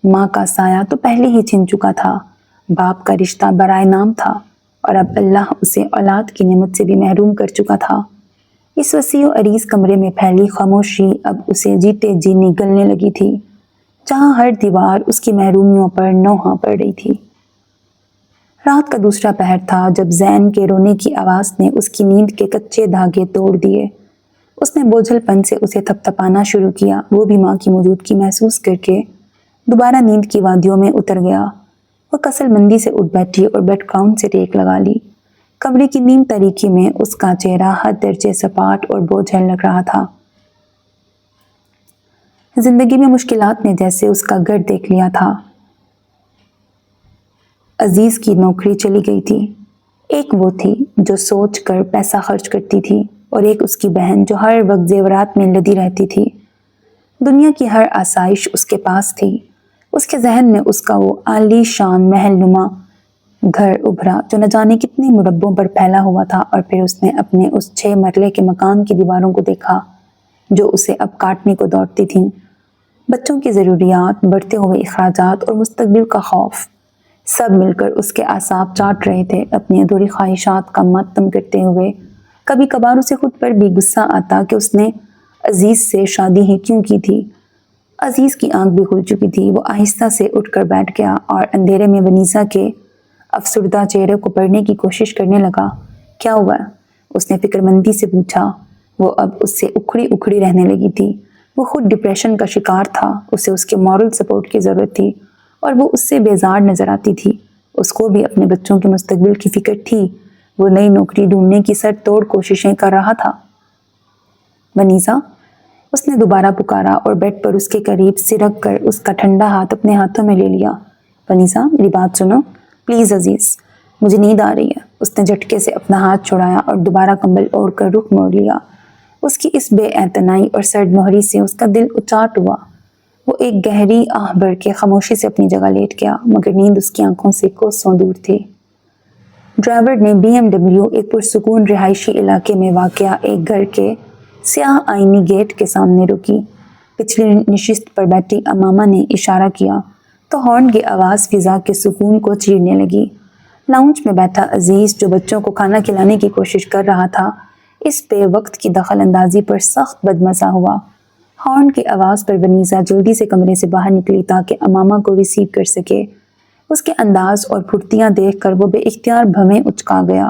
ماں کا سایہ تو پہلے ہی چھن چکا تھا، باپ کا رشتہ برائے نام تھا، اور اب اللہ اسے اولاد کی نعمت سے بھی محروم کر چکا تھا۔ اس وسیع و عریض کمرے میں پھیلی خاموشی اب اسے جیتے جی نگلنے لگی تھی، جہاں ہر دیوار اس کی محرومیوں پر نوحہ پڑ رہی تھی۔ رات کا دوسرا پہر تھا جب زین کے رونے کی آواز نے اس کی نیند کے کچے دھاگے توڑ دیے۔ اس نے بوجھل پن سے اسے تھپ تھپانا شروع کیا، وہ بھی ماں کی موجودگی محسوس کر کے دوبارہ نیند کی وادیوں میں اتر گیا۔ وہ کسل مندی سے اٹھ بیٹھی اور بیڈ گراؤنڈ سے ٹیک لگا لی۔ کمرے کی نیم تاریکی میں اس کا چہرہ حد درجے سپاٹ اور بوجھل لگ رہا تھا۔ زندگی میں مشکلات نے جیسے اس کا گھر دیکھ لیا تھا۔ عزیز کی نوکری چلی گئی تھی۔ ایک وہ تھی جو سوچ کر پیسہ خرچ کرتی تھی، اور ایک اس کی بہن جو ہر وقت زیورات میں لدی رہتی تھی۔ دنیا کی ہر آسائش اس کے پاس تھی۔ اس کے ذہن میں اس کا وہ عالی شان محل نما گھر ابھرا جو نہ جانے کتنے مربوں پر پھیلا ہوا تھا، اور پھر اس نے اپنے اس 6 مرلے کے مکان کی دیواروں کو دیکھا جو اسے اب کاٹنے کو دوڑتی تھیں۔ بچوں کی ضروریات، بڑھتے ہوئے اخراجات اور مستقبل کا خوف، سب مل کر اس کے اعصاب چاٹ رہے تھے، اپنی ادھوری خواہشات کا ماتم کرتے ہوئے۔ کبھی کبھار اسے خود پر بھی غصہ آتا کہ اس نے عزیز سے شادی ہی کیوں کی تھی۔ عزیز کی آنکھ بھی کھل چکی تھی۔ وہ آہستہ سے اٹھ کر بیٹھ گیا اور اندھیرے میں ونیزا کے افسردہ چہرے کو پڑھنے کی کوشش کرنے لگا۔ کیا ہوا؟ اس نے فکر مندی سے پوچھا۔ وہ اب اس سے اکھڑی رہنے لگی تھی۔ وہ خود ڈپریشن کا شکار تھا، اسے اس کے مورل سپورٹ کی ضرورت تھی، اور وہ اس سے بیزار نظر آتی تھی۔ اس کو بھی اپنے بچوں کے مستقبل کی فکر تھی۔ وہ نئی نوکری ڈھونڈنے کی سر توڑ کوششیں کر رہا تھا۔ ونیزا، اس نے دوبارہ پکارا اور بیڈ پر اس کے قریب سرک کر اس کا ٹھنڈا ہاتھ اپنے ہاتھوں میں لے لیا۔ ونیزا، میری بات سنو پلیز عزیز، مجھے نیند آ رہی ہے۔ اس نے جھٹکے سے اپنا ہاتھ چھڑایا اور دوبارہ کمبل اوڑھ کر رخ موڑ لیا۔ اس کی اس بے اعتنائی اور سرد مہری سے اس کا دل اچاٹ ہوا۔ وہ ایک گہری آہ بھر کے خاموشی سے اپنی جگہ لیٹ گیا، مگر نیند اس کی آنکھوں سے کوسوں دور تھی۔ ڈرائیور نے BMW ایک پرسکون رہائشی علاقے میں واقع ایک گھر کے سیاہ آئینی گیٹ کے سامنے رکی۔ پچھلی نشست پر بیٹھی امامہ نے اشارہ کیا تو ہارن کی آواز فضا کے سکون کو چیرنے لگی۔ لاؤنج میں بیٹھا عزیز جو بچوں کو کھانا کھلانے کی کوشش کر رہا تھا، اس پہ وقت کی دخل اندازی پر سخت بدمزہ ہوا۔ ہارن کی آواز پر ونیزا جلدی سے کمرے سے باہر نکلی تاکہ امامہ کو ریسیو کر سکے۔ اس کے انداز اور پھرتیاں دیکھ کر وہ بے اختیار بھویں اچکا گیا۔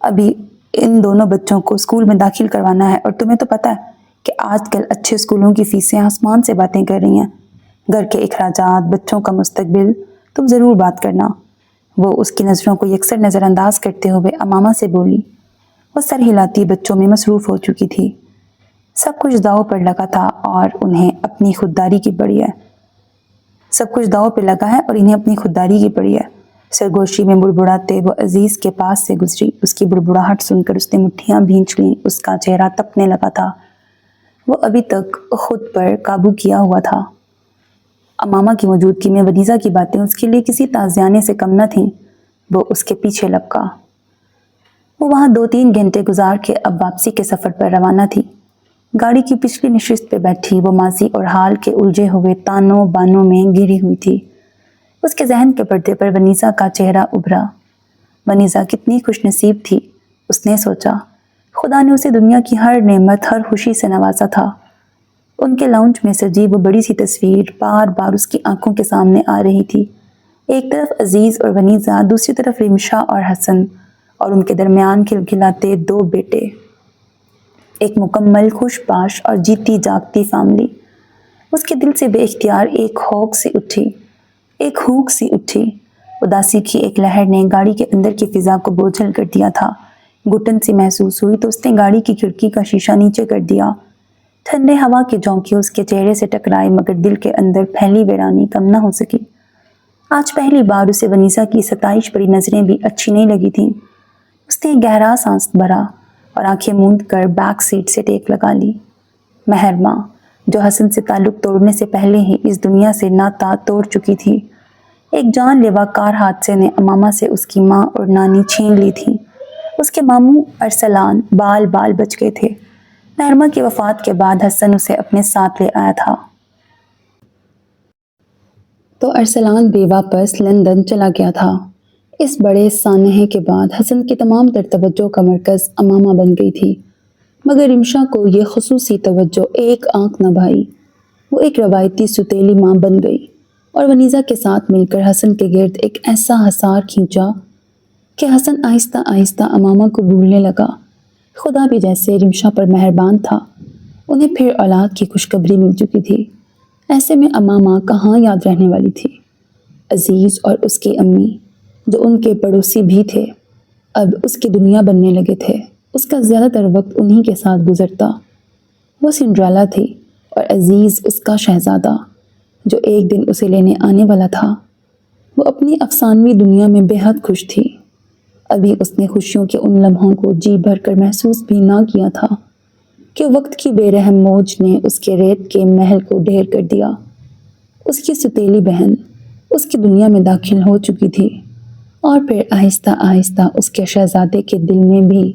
ابھی ان دونوں بچوں کو اسکول میں داخل کروانا ہے، اور تمہیں تو پتہ ہے کہ آج کل اچھے اسکولوں کی فیسیں آسمان سے باتیں کر رہی ہیں۔ گھر کے اخراجات، بچوں کا مستقبل، تم ضرور بات کرنا۔ وہ اس کی نظروں کو یکسر نظر انداز کرتے ہوئے امامہ سے بولی۔ وہ سر ہلاتی بچوں میں مصروف ہو چکی تھی۔ سب کچھ داؤ پر لگا تھا اور انہیں اپنی خودداری کی پڑی ہے۔ سب کچھ داؤ پہ لگا ہے اور انہیں اپنی خودداری کی پڑی ہے۔ سرگوشی میں بڑبڑاتے وہ عزیز کے پاس سے گزری۔ اس کی بڑبڑاہٹ سن کر اس نے مٹھیاں بھینچ لیں۔ اس کا چہرہ تپنے لگا تھا۔ وہ ابھی تک خود پر قابو کیا ہوا تھا۔ امامہ کی موجودگی میں ونیزا کی باتیں اس کے لیے کسی تازیانے سے کم نہ تھیں۔ وہ اس کے پیچھے لپکا۔ وہ وہاں 2-3 گھنٹے گزار کے اب واپسی کے سفر پر روانہ تھی۔ گاڑی کی پچھلی نشست پہ بیٹھی وہ ماضی اور حال کے الجھے ہوئے تانوں بانوں میں گھری ہوئی تھی۔ اس کے ذہن کے پردے پر ونیزا کا چہرہ ابھرا۔ ونیزا کتنی خوش نصیب تھی، اس نے سوچا۔ خدا نے اسے دنیا کی ہر نعمت، ہر خوشی سے نوازا تھا۔ ان کے لاؤنج میں سجی وہ بڑی سی تصویر بار بار اس کی آنکھوں کے سامنے آ رہی تھی۔ ایک طرف عزیز اور ونیزا، دوسری طرف رمشا اور حسن، اور ان کے درمیان کھلکھلاتے 2 بیٹے۔ ایک مکمل خوش باش اور جیتی جاگتی فیملی۔ اس کے دل سے بے اختیار ایک ہوک سی اٹھی۔ اداسی کی ایک لہر نے گاڑی کے اندر کی فضا کو بوجھل کر دیا تھا۔ گھٹن سی محسوس ہوئی تو اس نے گاڑی کی کھڑکی کا شیشہ نیچے کر دیا۔ ٹھنڈے ہوا کے جھونکے اس کے چہرے سے ٹکرائے، مگر دل کے اندر پھیلی ویرانی کم نہ ہو سکی۔ آج پہلی بار اسے ونیزا کی ستائش بڑی نظریں بھی اچھی نہیں لگی تھیں۔ اس نے گہرا سانس بھرا اور آنکھیں موند کر بیک سیٹ سے ٹیک لگا لی۔ مہرماں، جو حسن سے تعلق توڑنے سے پہلے ہی اس دنیا سے ناتا توڑ چکی تھی، ایک جان لیوا کار حادثے نے امامہ سے اس کی ماں اور نانی چھین لی تھی۔ اس کے ماموں ارسلان بال بچ گئے تھے۔ مہرماں کی وفات کے بعد حسن اسے اپنے ساتھ لے آیا تھا، تو ارسلان بے واپس لندن چلا گیا تھا۔ اس بڑے سانحے کے بعد حسن کی تمام تر توجہ کا مرکز امامہ بن گئی تھی، مگر رمشا کو یہ خصوصی توجہ ایک آنکھ نہ بھائی۔ وہ ایک روایتی ستیلی ماں بن گئی اور ونیزا کے ساتھ مل کر حسن کے گرد ایک ایسا حصار کھینچا کہ حسن آہستہ آہستہ امامہ کو بھولنے لگا۔ خدا بھی جیسے رمشا پر مہربان تھا، انہیں پھر اولاد کی خوشخبری مل چکی تھی۔ ایسے میں امامہ کہاں یاد رہنے والی تھی؟ عزیز اور اس کی امی، جو ان کے پڑوسی بھی تھے، اب اس کی دنیا بننے لگے تھے۔ اس کا زیادہ تر وقت انہی کے ساتھ گزرتا۔ وہ سنڈریلا تھی اور عزیز اس کا شہزادہ، جو ایک دن اسے لینے آنے والا تھا۔ وہ اپنی افسانوی دنیا میں بے حد خوش تھی۔ ابھی اس نے خوشیوں کے ان لمحوں کو جی بھر کر محسوس بھی نہ کیا تھا کہ وقت کی بے رحم موج نے اس کے ریت کے محل کو ڈھیر کر دیا۔ اس کی ستیلی بہن اس کی دنیا میں داخل ہو چکی تھی، اور پھر آہستہ آہستہ اس کے شہزادے کے دل میں بھی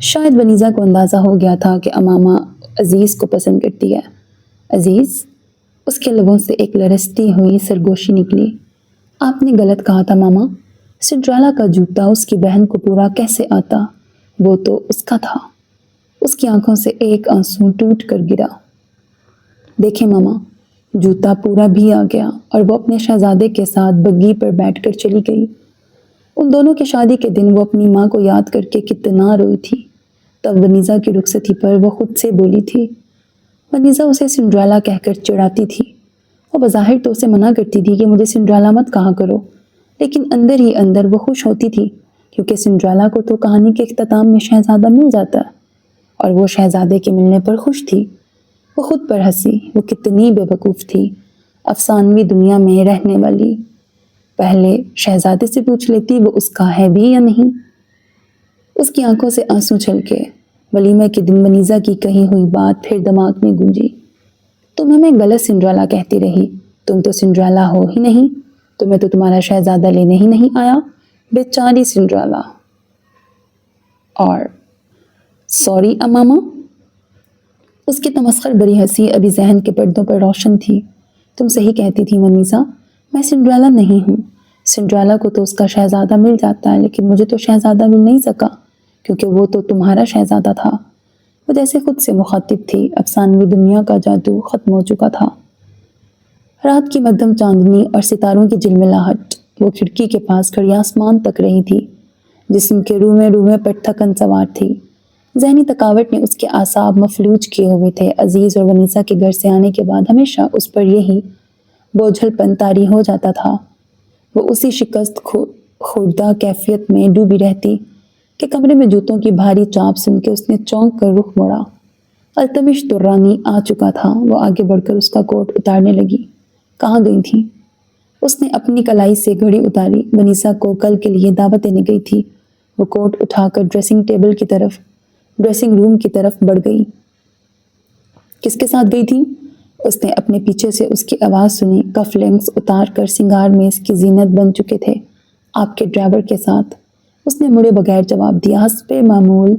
شاید ونیزا کو اندازہ ہو گیا تھا کہ امامہ عزیز کو پسند کرتی ہے۔ عزیز، اس کے لبوں سے ایک لرزتی ہوئی سرگوشی نکلی۔ آپ نے غلط کہا تھا ماما۔ سنڈریلا کا جوتا اس کی بہن کو پورا کیسے آتا؟ وہ تو اس کا تھا۔ اس کی آنکھوں سے ایک آنسو ٹوٹ کر گرا۔ دیکھیں ماما، جوتا پورا بھی آ گیا، اور وہ اپنے شہزادے کے ساتھ بگی پر بیٹھ کر چلی گئی۔ ان دونوں کی شادی کے دن وہ اپنی ماں کو یاد کر کے کتنا روئی تھی۔ تب ونیزا کی رخصتی پر وہ خود سے بولی تھی۔ ونیزا اسے سنڈریلا کہہ کر چڑھاتی تھی۔ وہ بظاہر تو اسے منع کرتی تھی کہ مجھے سنڈریلا مت کہا کرو، لیکن اندر ہی اندر وہ خوش ہوتی تھی، کیونکہ سنڈریلا کو تو کہانی کے اختتام میں شہزادہ مل جاتا ہے، اور وہ شہزادے کے ملنے پر خوش تھی۔ وہ خود پر ہنسی۔ وہ کتنی بے وقوف تھی، افسانوی دنیا میں رہنے والی۔ پہلے شہزادے سے پوچھ لیتی وہ اس کا ہے بھی یا نہیں۔ اس کی آنکھوں سے آنسو چھلکے۔ ولیمے کے دن ونیزا کی کہی ہوئی بات پھر دماغ میں گونجی۔ تم ہمیں غلط سنڈریلا کہتی رہی، تم تو سنڈریلا ہو ہی نہیں، تمہیں تو تمہارا شہزادہ لینے ہی نہیں آیا، بیچاری سنڈریلا۔ اور سوری اماما۔ اس کی تمسخر بری ہنسی ابھی ذہن کے پردوں پر روشن تھی۔ تم صحیح کہتی تھی ونیزا، میں سنڈریلا نہیں ہوں۔ سنڈریلا کو تو اس کا شہزادہ مل جاتا ہے، لیکن مجھے تو شہزادہ مل نہیں سکا، کیونکہ وہ تو تمہارا شہزادہ تھا۔ وہ جیسے خود سے مخاطب تھی۔ افسانوی دنیا کا جادو ختم ہو چکا تھا۔ رات کی مدھم چاندنی اور ستاروں کی جلملاہٹ وہ کھڑکی کے پاس کھڑی آسمان تک رہی تھی۔ جسم کے رومے رومے پر تھکن سوار تھی۔ ذہنی تھکاوٹ نے اس کے اعصاب مفلوج کیے ہوئے تھے۔ عزیز اور ونیسا کے گھر سے آنے کے بعد ہمیشہ اس پر یہی بوجھل پن طاری ہو جاتا تھا۔ وہ اسی شکست خوردہ کیفیت میں ڈوبی رہتی کہ کمرے میں جوتوں کی بھاری چاپ سن کے اس نے چونک کر رخ موڑا۔ التمش درانی آ چکا تھا۔ وہ آگے بڑھ کر اس کا کوٹ اتارنے لگی۔ کہاں گئی تھی؟ اس نے اپنی کلائی سے گھڑی اتاری۔ ونیسا کو کل کے لیے دعوت دینے گئی تھی۔ وہ کوٹ اٹھا کر ڈریسنگ روم کی طرف بڑھ گئی۔ کس کے ساتھ گئی تھی؟ اس نے اپنے پیچھے سے اس کی آواز سنی۔ کف لنکس اتار کر سنگار میں اس کی زینت بن چکے تھے۔ آپ کے ڈرائیور کے ساتھ، اس نے مڑے بغیر جواب دیا۔ حسب معمول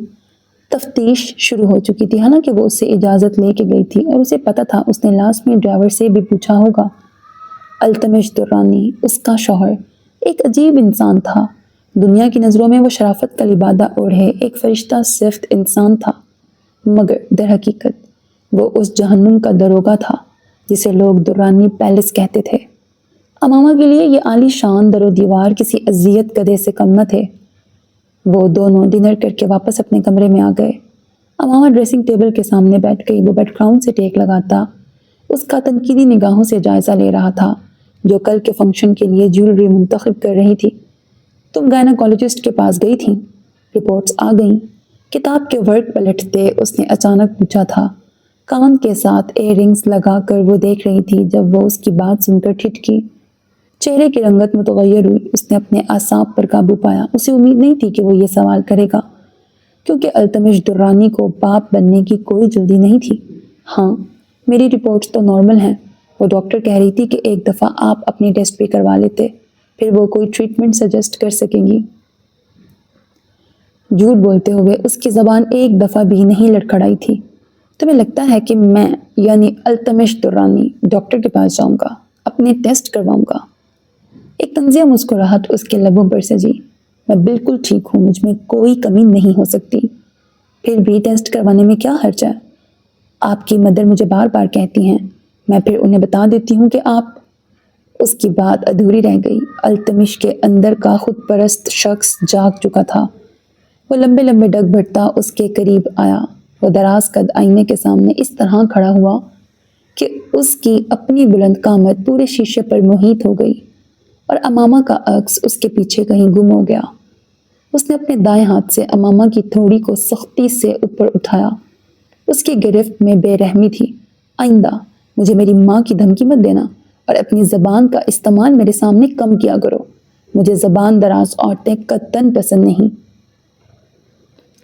تفتیش شروع ہو چکی تھی، حالانکہ وہ اس سے اجازت لے کے گئی تھی اور اسے پتہ تھا اس نے لازمی ڈرائیور سے بھی پوچھا ہوگا۔ التمش درانی، اس کا شوہر، ایک عجیب انسان تھا۔ دنیا کی نظروں میں وہ شرافت کا لبادہ اوڑھے ایک فرشتہ صفت انسان تھا، مگر در حقیقت وہ اس جہنم کا داروغہ تھا جسے لوگ درانی پیلس کہتے تھے۔ امامہ کے لیے یہ عالی شان در و دیوار کسی اذیت کدے سے کم نہ تھے۔ وہ دونوں ڈنر کر کے واپس اپنے کمرے میں آ گئے۔ امامہ ڈریسنگ ٹیبل کے سامنے بیٹھ گئی۔ وہ بیک گراؤنڈ سے ٹیک لگاتا اس کا تنقیدی نگاہوں سے جائزہ لے رہا تھا، جو کل کے فنکشن کے لیے جیولری منتخب کر رہی تھی۔ تم گائناکالوجسٹ کے پاس گئی تھی؟ رپورٹس آ گئیں۔ کتاب کے ورق پلٹتے اس نے اچانک پوچھا تھا۔ کان کے ساتھ ایئر رنگز لگا کر وہ دیکھ رہی تھی۔ جب وہ اس کی بات سن کر ٹھٹکی، چہرے کی رنگت متغیر ہوئی۔ اس نے اپنے اعصاب پر قابو پایا۔ اسے امید نہیں تھی کہ وہ یہ سوال کرے گا، کیونکہ التمش درانی کو باپ بننے کی کوئی جلدی نہیں تھی۔ ہاں، میری رپورٹس تو نارمل ہیں۔ وہ ڈاکٹر کہہ رہی تھی کہ ایک دفعہ آپ اپنی ٹیسٹ بھی کروا لیتے، پھر وہ کوئی ٹریٹمنٹ سجیسٹ کر سکیں گی۔ جھوٹ بولتے ہوئے اس کی زبان ایک دفعہ بھی نہیں لڑکھڑائی تھی۔ تمہیں لگتا ہے کہ میں یعنی التمش درانی ڈاکٹر کے پاس جاؤں گا، اپنے ٹیسٹ کرواؤں گا؟ ایک طنزیہ مسکراہٹ اس کے لبوں پر سجی۔ میں بالکل ٹھیک ہوں، مجھ میں کوئی کمی نہیں ہو سکتی۔ پھر بھی ٹیسٹ کروانے میں کیا حرج ہے؟ آپ کی مدر مجھے بار بار کہتی ہیں، میں پھر انہیں بتا دیتی ہوں کہ آپ… اس کی بات ادھوری رہ گئی۔ التمش کے اندر کا خود پرست شخص جاگ چکا تھا۔ وہ لمبے لمبے ڈگ بھرتا اس کے قریب آیا۔ وہ دراز قد آئینے کے سامنے اس طرح کھڑا ہوا کہ اس کی اپنی بلند قامت پورے شیشے پر محیط ہو گئی، اور امامہ کا عکس اس کے پیچھے کہیں گم ہو گیا۔ اس نے اپنے دائیں ہاتھ سے امامہ کی تھوڑی کو سختی سے اوپر اٹھایا۔ اس کی گرفت میں بے رحمی تھی۔ آئندہ مجھے میری ماں کی دھمکی مت دینا، اور اپنی زبان کا استعمال میرے سامنے کم کیا کرو۔ مجھے زبان دراز عورتیں قطعاً پسند نہیں۔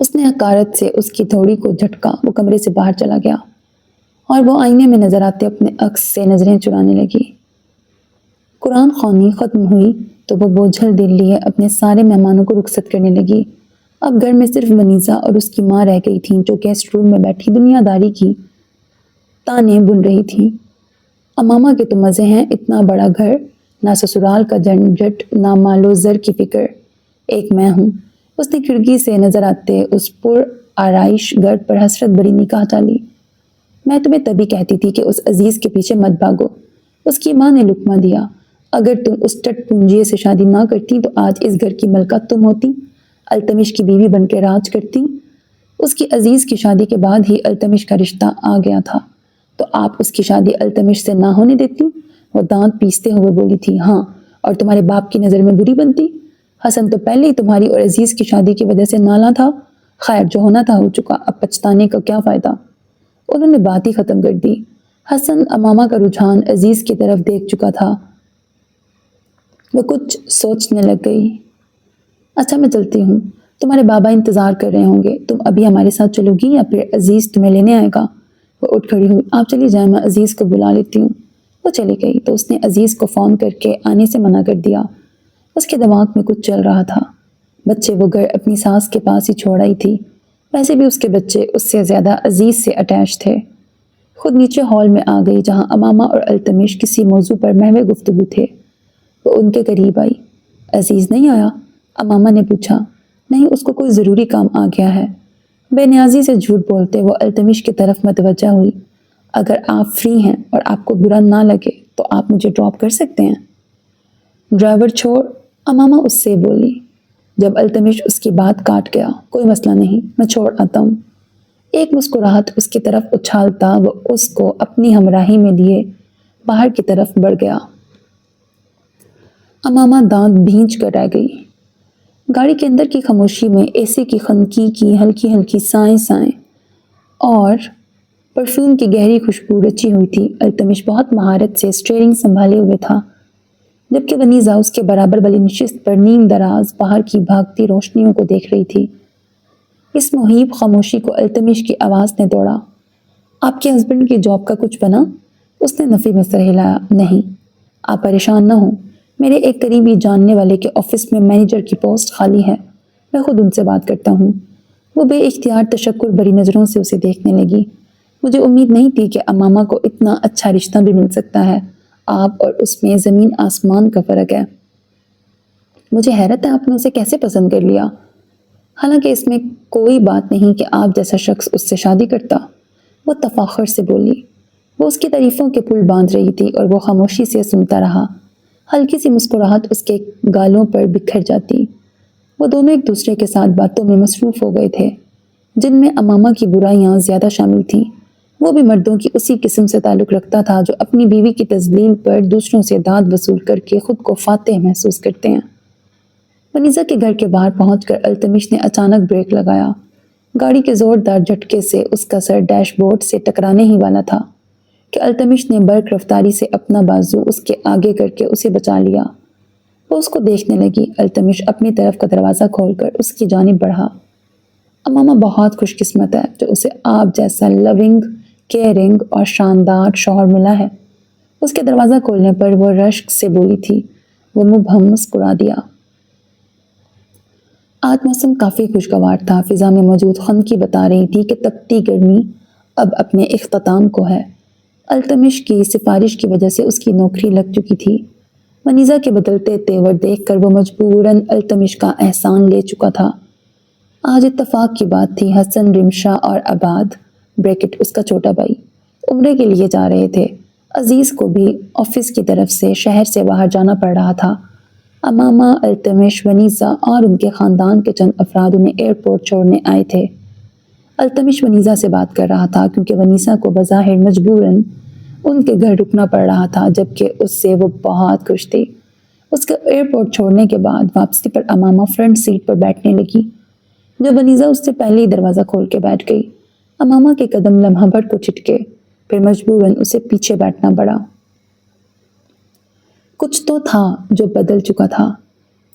اس نے حقارت سے اس کی تھوڑی کو جھٹکا۔ وہ کمرے سے باہر چلا گیا، اور وہ آئینے میں نظر آتے اپنے عکس سے نظریں چرانے لگی۔ قرآن خوانی ختم ہوئی تو وہ بوجھل دل لیے اپنے سارے مہمانوں کو رخصت کرنے لگی۔ اب گھر میں صرف ونیسا اور اس کی ماں رہ گئی تھیں، جو گیسٹ روم میں بیٹھی دنیا داری کی تانے بن رہی تھیں۔ امامہ کے تو مزے ہیں، اتنا بڑا گھر، نہ سسرال کا جھنجھٹ، نہ مال و زر کی فکر، ایک میں ہوں۔ اس نے کھڑکی سے نظر آتے اس پر آرائش گھر پر حسرت بھری نگاہ ڈالی۔ میں تمہیں تبھی کہتی تھی کہ اس عزیز کے پیچھے مت بھاگو۔ اس کی ماں نے لقمہ دیا۔ اگر تم اس ٹٹ پونجیے سے شادی نہ کرتی تو آج اس گھر کی ملکہ تم ہوتی، التمش کی بیوی بن کے راج کرتی۔ اس کی عزیز کی شادی کے بعد ہی التمش کا رشتہ آ گیا تھا، تو آپ اس کی شادی التمش سے نہ ہونے دیتی؟ وہ دانت پیستے ہوئے بولی تھی۔ ہاں، اور تمہارے باپ کی نظر میں بری بنتی؟ حسن تو پہلے ہی تمہاری اور عزیز کی شادی کی وجہ سے نالاں تھا۔ خیر، جو ہونا تھا ہو چکا، اب پچھتانے کا کیا فائدہ؟ انہوں نے بات ہی ختم کر دی۔ حسن امامہ کا رجحان عزیز کی طرف دیکھ چکا تھا۔ وہ کچھ سوچنے لگ گئی۔ اچھا، میں چلتی ہوں، تمہارے بابا انتظار کر رہے ہوں گے۔ تم ابھی ہمارے ساتھ چلو گی یا پھر عزیز تمہیں لینے آئے گا؟ وہ اٹھ کھڑی ہوئی۔ آپ چلی جائیں، میں عزیز کو بلا لیتی ہوں۔ وہ چلی گئی تو اس نے عزیز کو فون کر کے آنے سے منع کر دیا۔ اس کے دماغ میں کچھ چل رہا تھا۔ بچے وہ گھر اپنی ساس کے پاس ہی چھوڑ آئی تھی، ویسے بھی اس کے بچے اس سے زیادہ عزیز سے اٹیچ تھے۔ خود نیچے ہال میں آ گئی، جہاں امامہ اور التمش کسی موضوع پر محو گفتگو تھے۔ وہ ان کے قریب آئی۔ عزیز نہیں آیا؟ امامہ نے پوچھا۔ نہیں، اس کو کوئی ضروری کام آ گیا ہے۔ بے نیازی سے جھوٹ بولتے وہ التمش کی طرف متوجہ ہوئی۔ اگر آپ فری ہیں اور آپ کو برا نہ لگے تو آپ مجھے ڈراپ کر سکتے ہیں۔ ڈرائیور چھوڑ، امامہ اس سے بولی۔ جب التمش اس کی بات کاٹ گیا، کوئی مسئلہ نہیں، میں چھوڑ آتا ہوں۔ ایک مسکراہٹ اس کی طرف اچھالتا وہ اس کو اپنی ہمراہی میں لیے باہر کی طرف بڑھ گیا۔ امامہ دانت بھینچ کر رہ گئی۔ گاڑی کے اندر کی خاموشی میں اے سی کی خنکی کی ہلکی ہلکی سائیں سائیں اور پرفیوم کی گہری خوشبو رچی ہوئی تھی۔ التمش بہت مہارت سے اسٹیئرنگ سنبھالے ہوئے تھا، جبکہ ونیزا اس کے برابر والی نشست پر نیم دراز باہر کی بھاگتی روشنیوں کو دیکھ رہی تھی۔ اس محیب خاموشی کو التمش کی آواز نے توڑا۔ آپ کے ہسبینڈ کی جاب کا کچھ بنا؟ اس نے نفی میں سر ہلایا۔ نہیں، آپ پریشان نہ ہوں، میرے ایک قریبی جاننے والے کے آفس میں مینیجر کی پوسٹ خالی ہے، میں خود ان سے بات کرتا ہوں۔ وہ بے اختیار تشکر بھری نظروں سے اسے دیکھنے لگی۔ مجھے امید نہیں تھی کہ امامہ کو اتنا اچھا رشتہ بھی مل سکتا ہے، آپ اور اس میں زمین آسمان کا فرق ہے۔ مجھے حیرت ہے آپ نے اسے کیسے پسند کر لیا، حالانکہ اس میں کوئی بات نہیں کہ آپ جیسا شخص اس سے شادی کرتا، وہ تفاخر سے بولی۔ وہ اس کی تعریفوں کے پل باندھ رہی تھی اور وہ خاموشی سے سنتا رہا۔ ہلکی سی مسکراہٹ اس کے گالوں پر بکھر جاتی۔ وہ دونوں ایک دوسرے کے ساتھ باتوں میں مصروف ہو گئے تھے، جن میں امامہ کی برائیاں زیادہ شامل تھیں۔ وہ بھی مردوں کی اسی قسم سے تعلق رکھتا تھا جو اپنی بیوی کی تذلیل پر دوسروں سے داد وصول کر کے خود کو فاتح محسوس کرتے ہیں۔ ونیزا کے گھر کے باہر پہنچ کر التمش نے اچانک بریک لگایا۔ گاڑی کے زوردار جھٹکے سے اس کا سر ڈیش بورڈ سے ٹکرانے ہی والا تھا کہ التمش نے برق رفتاری سے اپنا بازو اس کے آگے کر کے اسے بچا لیا۔ وہ اس کو دیکھنے لگی۔ التمش اپنی طرف کا دروازہ کھول کر اس کی جانب بڑھا۔ امامہ بہت خوش قسمت ہے جو اسے آپ جیسا لونگ، کیئرنگ اور شاندار شوہر ملا ہے۔ اس کے دروازہ کھولنے پر وہ رشک سے بولی تھی۔ وہ مبہم مسکرا دیا۔ آج موسم کافی خوشگوار تھا۔ فضا میں موجود خنکی بتا رہی تھی کہ تپتی گرمی اب اپنے اختتام کو ہے۔ التمش کی سفارش کی وجہ سے اس کی نوکری لگ چکی تھی۔ ونیزا کے بدلتے تیور دیکھ کر وہ مجبوراً التمش کا احسان لے چکا تھا۔ آج اتفاق کی بات تھی، حسن، رمشا اور عباد بریکٹ اس کا چھوٹا بھائی عمرے کے لیے جا رہے تھے۔ عزیز کو بھی آفس کی طرف سے شہر سے باہر جانا پڑ رہا تھا۔ امامہ، التمش، ونیزا اور ان کے خاندان کے چند افراد انہیں ایئرپورٹ چھوڑنے آئے تھے۔ التمش ونیزا سے بات کر رہا تھا کیونکہ ونیزا کو بظاہر مجبوراً ان کے گھر رکنا پڑ رہا تھا، جبکہ اس سے وہ بہت خوش تھی۔ اس کے ایئرپورٹ چھوڑنے کے بعد واپسی پر امامہ فرنٹ سیٹ پر بیٹھنے لگی جب ونیزا اس سے پہلے ہی دروازہ کھول کے بیٹھ گئی۔ امامہ کے قدم لمحہ بھر کو چھٹکے، پھر مجبوراً اسے پیچھے بیٹھنا پڑا۔ کچھ تو تھا جو بدل چکا تھا۔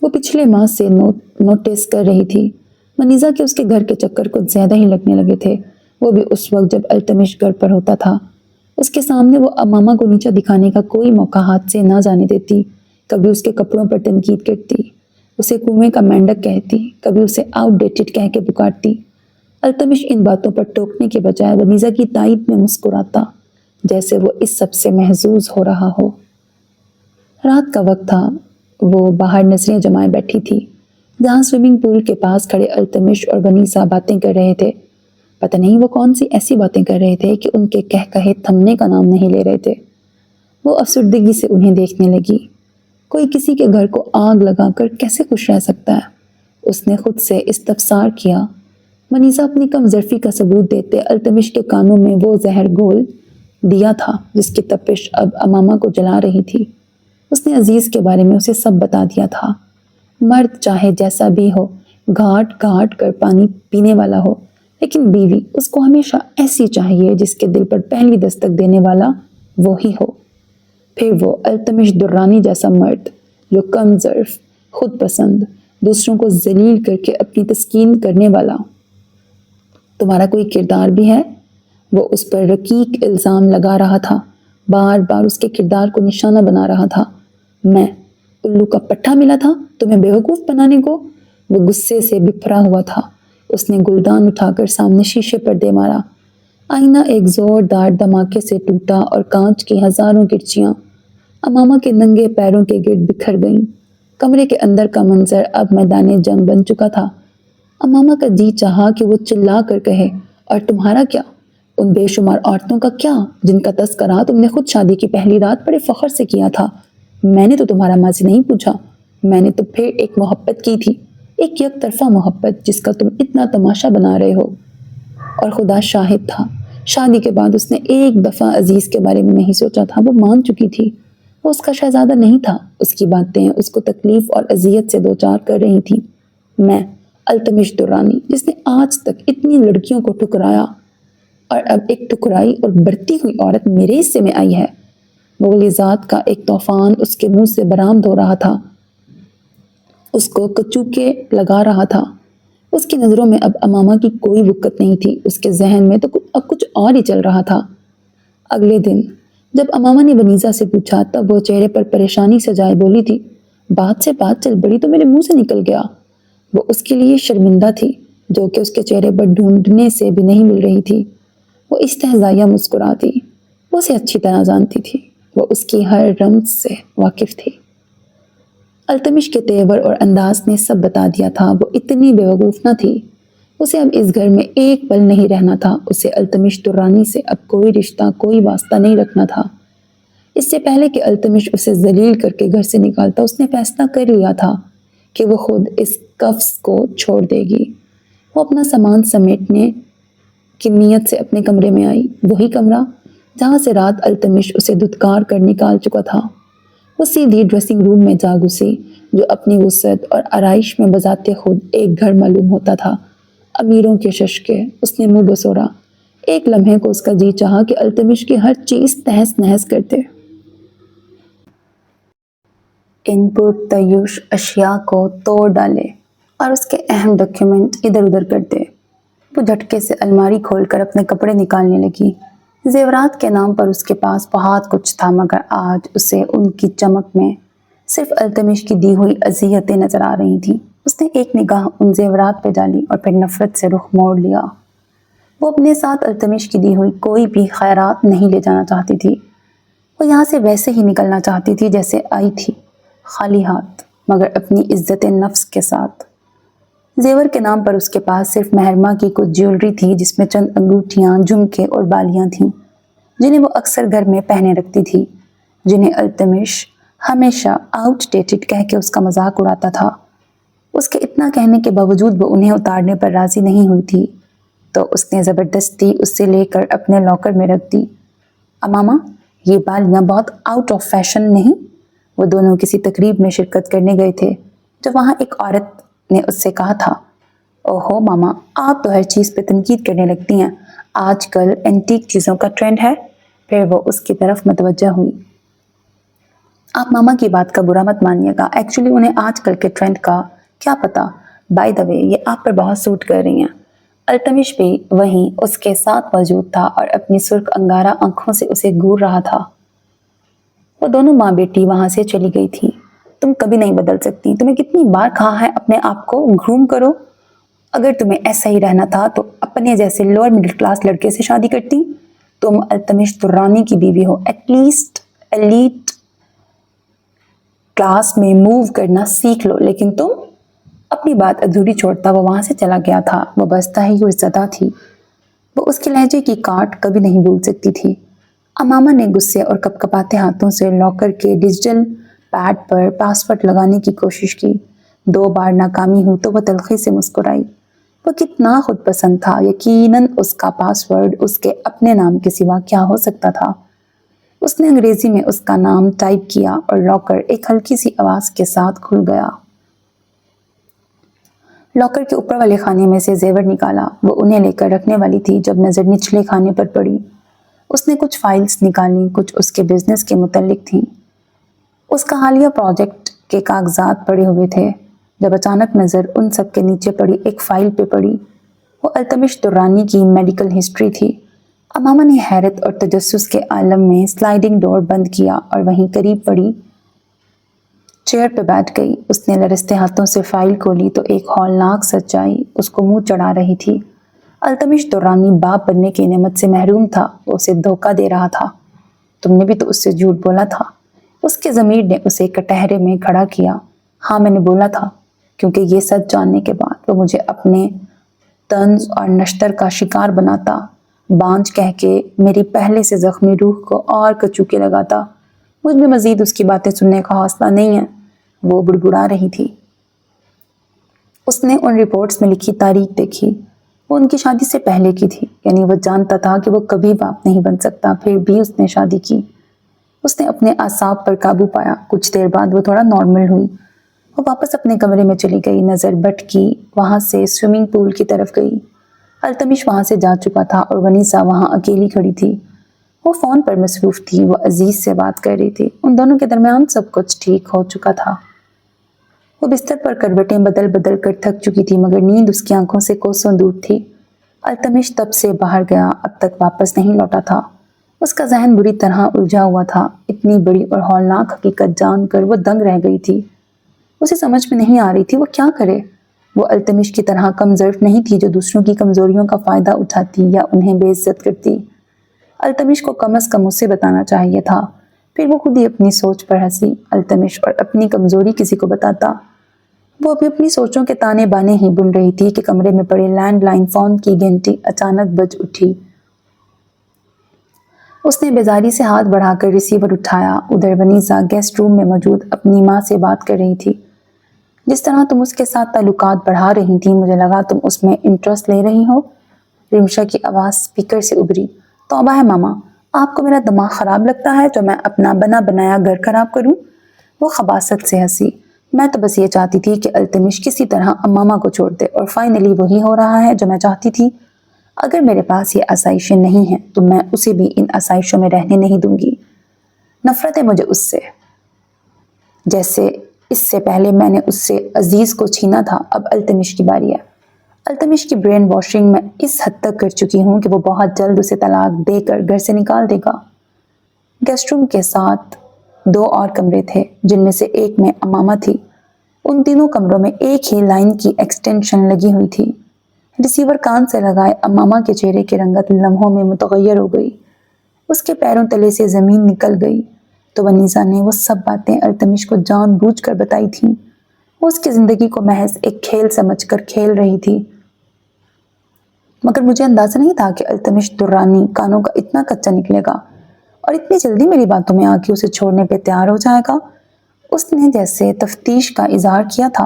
وہ پچھلے ماہ سے نوٹس کر رہی تھی۔ ونیزا کے اس کے گھر کے چکر کچھ زیادہ ہی لگنے لگے تھے، وہ بھی اس وقت جب التمش گھر پر ہوتا تھا۔ اس کے سامنے وہ امامہ کو نیچا دکھانے کا کوئی موقع ہاتھ سے نہ جانے دیتی۔ کبھی اس کے کپڑوں پر تنقید کرتی، اسے کنویں کا مینڈک کہتی، کبھی اسے آؤٹ ڈیٹڈ کہہ کے پکارتی۔ التمش ان باتوں پر ٹوکنے کے بجائے ونیزا کی تائید میں مسکراتا، جیسے وہ اس سب سے محظوظ ہو رہا ہو۔ رات کا وقت تھا۔ وہ باہر نظریں جمائے بیٹھی تھی جہاں سوئمنگ پول کے پاس کھڑے التمش اور ونیزا باتیں کر رہے تھے۔ پتہ نہیں وہ کون سی ایسی باتیں کر رہے تھے کہ ان کے کہے تھمنے کا نام نہیں لے رہے تھے۔ وہ افسردگی سے انہیں دیکھنے لگی۔ کوئی کسی کے گھر کو آگ لگا کر کیسے خوش رہ سکتا ہے؟ اس نے خود سے استفسار کیا۔ ونیزا اپنی کم ظرفی کا ثبوت دیتے التمش کے کانوں میں وہ زہر گھول دیا تھا جس کی تپش اب امامہ کو جلا رہی تھی۔ اس نے عزیز کے بارے میں اسے سب بتا دیا تھا۔ مرد چاہے جیسا بھی ہو، گھاٹ گھاٹ کر پانی پینے والا ہو، لیکن بیوی اس کو ہمیشہ ایسی چاہیے جس کے دل پر پہلی دستک دینے والا وہی ہو۔ پھر وہ التمش درانی جیسا مرد جو کم ظرف، خود پسند، دوسروں کو ذلیل کر کے اپنی تسکین کرنے والا۔ تمہارا کوئی کردار بھی ہے؟ وہ اس پر رقیق الزام لگا رہا تھا، بار بار اس کے کردار کو نشانہ بنا رہا تھا۔ میں الو کا پٹھا ملا تھا تمہیں بیوقوف بنانے کو؟ وہ غصے سے بپھرا ہوا تھا۔ اس نے گلدان اٹھا کر سامنے شیشے پر دے مارا۔ آئینہ ایک زوردار دھماکے سے ٹوٹا اور کانچ کی ہزاروں گرچیاں امامہ کے ننگے پیروں کے گرد بکھر گئیں۔ کمرے کے اندر کا منظر اب میدان جنگ بن چکا تھا۔ امامہ کا جی چاہا کہ وہ چلا کر کہے، اور تمہارا کیا؟ ان بے شمار عورتوں کا کیا جن کا تذکرہ تم نے خود شادی کی پہلی رات بڑے فخر سے کیا تھا؟ میں نے تو تمہارا ماضی نہیں پوچھا، میں نے تو پھر ایک محبت کی تھی ایک یک طرفہ محبت جس کا تم اتنا تماشا بنا رہے ہو۔ اور خدا شاہد تھا، شادی کے بعد اس نے ایک دفعہ عزیز کے بارے میں نہیں سوچا تھا۔ وہ مان چکی تھی، وہ اس کا شہزادہ نہیں تھا۔ اس کی باتیں اس کو تکلیف اور اذیت سے دوچار کر رہی تھیں۔ میں التمش درانی، جس نے آج تک اتنی لڑکیوں کو ٹھکرایا اور اب ایک ٹکرائی اور بڑھتی ہوئی عورت میرے حصے میں آئی ہے۔ مغلی ذات کا ایک طوفان اس کے منہ سے برآمد ہو رہا تھا، اس کو کچوکے لگا رہا تھا۔ اس کی نظروں میں اب امامہ کی کوئی وقت نہیں تھی، اس کے ذہن میں تو اب کچھ اور ہی چل رہا تھا۔ اگلے دن جب امامہ نے ونیزا سے پوچھا تب وہ چہرے پر پریشانی سجائے بولی تھی، بات سے بات چل پڑی تو میرے منہ سے نکل گیا۔ وہ اس کے لیے شرمندہ تھی، جو کہ اس کے چہرے پر ڈھونڈنے سے بھی نہیں مل رہی تھی۔ وہ استہزائیہ مسکراتی، وہ اسے اچھی طرح جانتی تھی، وہ اس کی ہر رمز سے واقف تھی۔ التمش کے تیور اور انداز نے سب بتا دیا تھا۔ وہ اتنی بیوقوف نہ تھی، اسے اب اس گھر میں ایک پل نہیں رہنا تھا۔ اسے التمش درانی سے اب کوئی رشتہ، کوئی واسطہ نہیں رکھنا تھا۔ اس سے پہلے کہ التمش اسے ذلیل کر کے گھر سے نکالتا، اس نے فیصلہ کر لیا تھا کہ وہ خود اس قفس کو چھوڑ دے گی۔ وہ اپنا سامان سمیٹنے کی نیت سے اپنے کمرے میں آئی، وہی کمرہ جہاں سے رات التمش اسے دھتکار کر نکال چکا تھا۔ وہ سیدھی ڈریسنگ روم میں جا گھسی، جو اپنی وسعت اور آرائش میں بذات خود ایک گھر معلوم ہوتا تھا۔ امیروں کے ششکے، اس نے منہ بسورا۔ ایک لمحے کو اس کا جی چاہا کہ التمش کی ہر چیز تہس نہس کرتے، ان پرتعیش اشیاء کو توڑ ڈالے اور اس کے اہم ڈاکیومنٹ ادھر ادھر کرتے۔ وہ جھٹکے سے الماری کھول کر اپنے کپڑے نکالنے لگی۔ زیورات کے نام پر اس کے پاس بہت کچھ تھا، مگر آج اسے ان کی چمک میں صرف التمش کی دی ہوئی اذیتیں نظر آ رہی تھیں۔ اس نے ایک نگاہ ان زیورات پہ ڈالی اور پھر نفرت سے رخ موڑ لیا۔ وہ اپنے ساتھ التمش کی دی ہوئی کوئی بھی خیرات نہیں لے جانا چاہتی تھی۔ وہ یہاں سے ویسے ہی نکلنا چاہتی تھی جیسے آئی تھی، خالی ہاتھ، مگر اپنی عزت نفس کے ساتھ۔ زیور کے نام پر اس کے پاس صرف مہرمہ کی کچھ جیولری تھی، جس میں چند انگوٹھیاں، جھمکے اور بالیاں تھیں، جنہیں وہ اکثر گھر میں پہنے رکھتی تھی، جنہیں التمش ہمیشہ آؤٹ ڈیٹڈ کہہ کے اس کا مذاق اڑاتا تھا۔ اس کے اتنا کہنے کے باوجود وہ انہیں اتارنے پر راضی نہیں ہوئی تھی، تو اس نے زبردستی اس سے لے کر اپنے لاکر میں رکھ دی۔ امامہ، یہ بالیاں بہت آؤٹ آف فیشن نہیں؟ وہ دونوں کسی تقریب میں شرکت کرنے گئے تھے، جب وہاں ایک عورت نے اس سے کہا تھا، اوہو ماما، آپ تو ہر چیز پہ تنقید کرنے لگتی ہیں، آج کل اینٹیک چیزوں کا ٹرینڈ ہے۔ پھر وہ اس کی طرف متوجہ ہوئی۔ آپ ماما کی بات کا برا مت مانیے گا، ایکچولی انہیں آج کل کے ٹرینڈ کا کیا پتا، بائی دا وے یہ آپ پر بہت سوٹ کر رہی ہیں۔ التمش بھی وہیں اس کے ساتھ موجود تھا اور اپنی سرخ انگارہ آنکھوں سے اسے گھور رہا تھا۔ وہ دونوں ماں بیٹی وہاں سے چلی گئی تھی۔ تم کبھی نہیں بدل سکتی، تمہیں کتنی بار کہا ہے اپنے آپ کو گروم کرو۔ اگر تمہیں ایسا ہی رہنا تھا تو اپنے جیسے لوور مڈل کلاس لڑکے سے شادی کرتی۔ تم التمش درانی کی بیوی ہو، ایٹ لیسٹ ایلیٹ کلاس میں موو کرنا سیکھ لو، لیکن تم… اپنی بات ادھوری چھوڑتا وہ وہاں سے چلا گیا تھا۔ وہ بستا ہی زدہ تھی، وہ اس کے لہجے کی کاٹ کبھی نہیں بھول سکتی تھی۔ امامہ نے غصے اور کپکپاتے ہاتھوں سے لاکر کے ڈیجیٹل پیڈ پر پاسورڈ لگانے کی کوشش کی۔ 2 بار ناکامی ہوئی تو وہ تلخی سے مسکرائی۔ وہ کتنا خود پسند تھا، یقیناً اس کا پاسورڈ اس کے اپنے نام کے سوا کیا ہو سکتا تھا۔ اس نے انگریزی میں اس کا نام ٹائپ کیا اور لاکر ایک ہلکی سی آواز کے ساتھ کھل گیا۔ لاکر کے اوپر والے خانے میں سے زیور نکالا۔ وہ انہیں لے کر رکھنے والی تھی جب نظر نچلے خانے پر پڑی۔ اس نے کچھ فائلز نکالی، کچھ اس کے بزنس کے متعلق تھیں۔ اس کا حالیہ پروجیکٹ کے کاغذات پڑے ہوئے تھے، جب اچانک نظر ان سب کے نیچے پڑی ایک فائل پہ پڑی۔ وہ التمش درانی کی میڈیکل ہسٹری تھی۔ امامہ نے حیرت اور تجسس کے عالم میں سلائیڈنگ ڈور بند کیا اور وہیں قریب پڑی چیئر پہ بیٹھ گئی۔ اس نے لرزتے ہاتھوں سے فائل کھولی تو ایک ہولناک سچائی اس کو منہ چڑھا رہی تھی۔ التمش درانی باپ بننے کی نعمت سے محروم تھا، وہ اسے دھوکہ دے رہا تھا۔ تم نے بھی تو اس سے جھوٹ بولا تھا۔ اس کے ضمیر نے اسے کٹہرے میں کھڑا کیا۔ ہاں میں نے بولا تھا، کیونکہ یہ سچ جاننے کے بعد وہ مجھے اپنے طنز اور نشتر کا شکار بناتا، بانجھ کہہ کے میری پہلے سے زخمی روح کو اور کچوکے لگاتا۔ مجھ میں مزید اس کی باتیں سننے کا حوصلہ نہیں ہے، وہ بڑبڑا رہی تھی۔ اس نے ان رپورٹس میں لکھی تاریخ دیکھی، وہ ان کی شادی سے پہلے کی تھی، یعنی وہ جانتا تھا کہ وہ کبھی باپ نہیں بن سکتا، پھر بھی اس نے شادی کی۔ اس نے اپنے اعصاب پر قابو پایا، کچھ دیر بعد وہ تھوڑا نارمل ہوئی۔ وہ واپس اپنے کمرے میں چلی گئی، نظر بھٹکی، وہاں سے سوئمنگ پول کی طرف گئی۔ التمش وہاں سے جا چکا تھا اور ونیسا وہاں اکیلی کھڑی تھی۔ وہ فون پر مصروف تھی، وہ عزیز سے بات کر رہی تھی، ان دونوں کے درمیان سب کچھ ٹھیک ہو چکا تھا۔ وہ بستر پر کروٹیں بدل بدل کر تھک چکی تھی، مگر نیند اس کی آنکھوں سے کوسوں دور تھی۔ التمش تب سے باہر گیا، اب تک واپس نہیں لوٹا تھا۔ اس کا ذہن بری طرح الجھا ہوا تھا، اتنی بڑی اور ہولناک حقیقت جان کر وہ دنگ رہ گئی تھی۔ اسے سمجھ میں نہیں آ رہی تھی وہ کیا کرے۔ وہ التمش کی طرح کم ظرف نہیں تھی جو دوسروں کی کمزوریوں کا فائدہ اٹھاتی یا انہیں بے عزت کرتی۔ التمش کو کم از کم اسے بتانا چاہیے تھا، پھر وہ خود ہی اپنی سوچ پر ہنسی۔ التمش اور اپنی کمزوری کسی کو بتاتا۔ وہ ابھی اپنی سوچوں کے تانے بانے ہی بن رہی تھی کہ کمرے میں پڑے لینڈ لائن فون کی گھنٹی اچانک بج اٹھی۔ اس نے بیزاری سے ہاتھ بڑھا کر ریسیور اٹھایا۔ ادھر ونیسا گیسٹ روم میں موجود اپنی ماں سے بات کر رہی تھی۔ جس طرح تم اس کے ساتھ تعلقات بڑھا رہی تھی، مجھے لگا تم اس میں انٹرسٹ لے رہی ہو۔ رمشا کی آواز سپیکر سے ابھری۔ توبہ ہے ماما، آپ کو میرا دماغ خراب لگتا ہے جو میں اپنا بنا بنایا گھر خراب کروں؟ وہ خباثت سے ہنسی۔ میں تو بس یہ چاہتی تھی کہ التمش کسی طرح امامہ کو چھوڑ دے، اور فائنلی وہی ہو رہا ہے جو میں چاہتی تھی۔ اگر میرے پاس یہ آسائشیں نہیں ہیں تو میں اسے بھی ان آسائشوں میں رہنے نہیں دوں گی۔ نفرت ہے مجھے اس سے، جیسے اس سے پہلے میں نے اس سے عزیز کو چھینا تھا۔ اب التمش کی باری ہے۔ التمش کی برین واشنگ میں اس حد تک کر چکی ہوں کہ وہ بہت جلد اسے طلاق دے کر گھر سے نکال دے گا۔ گیسٹ روم کے ساتھ 2 اور کمرے تھے، جن میں سے ایک میں امامہ تھی۔ ان تینوں کمروں میں ایک ہی لائن کی ایکسٹینشن لگی ہوئی تھی۔ ریسیور کان سے لگائے امامہ کے چہرے کی رنگت لمحوں میں متغیر ہو گئی۔ اس کے پیروں تلے سے زمین نکل گئی۔ تو ونیسا نے وہ سب باتیں التمش کو جان بوجھ کر بتائی تھیں۔ وہ اس کی زندگی کو محض ایک کھیل سمجھ کر کھیل رہی تھی، مگر مجھے اندازہ نہیں تھا کہ التمش درانی کانوں کا اتنا کچا نکلے گا اور اتنی جلدی میری باتوں میں آ کے اسے چھوڑنے پہ تیار ہو جائے گا۔ اس نے جیسے تفتیش کا اظہار کیا تھا۔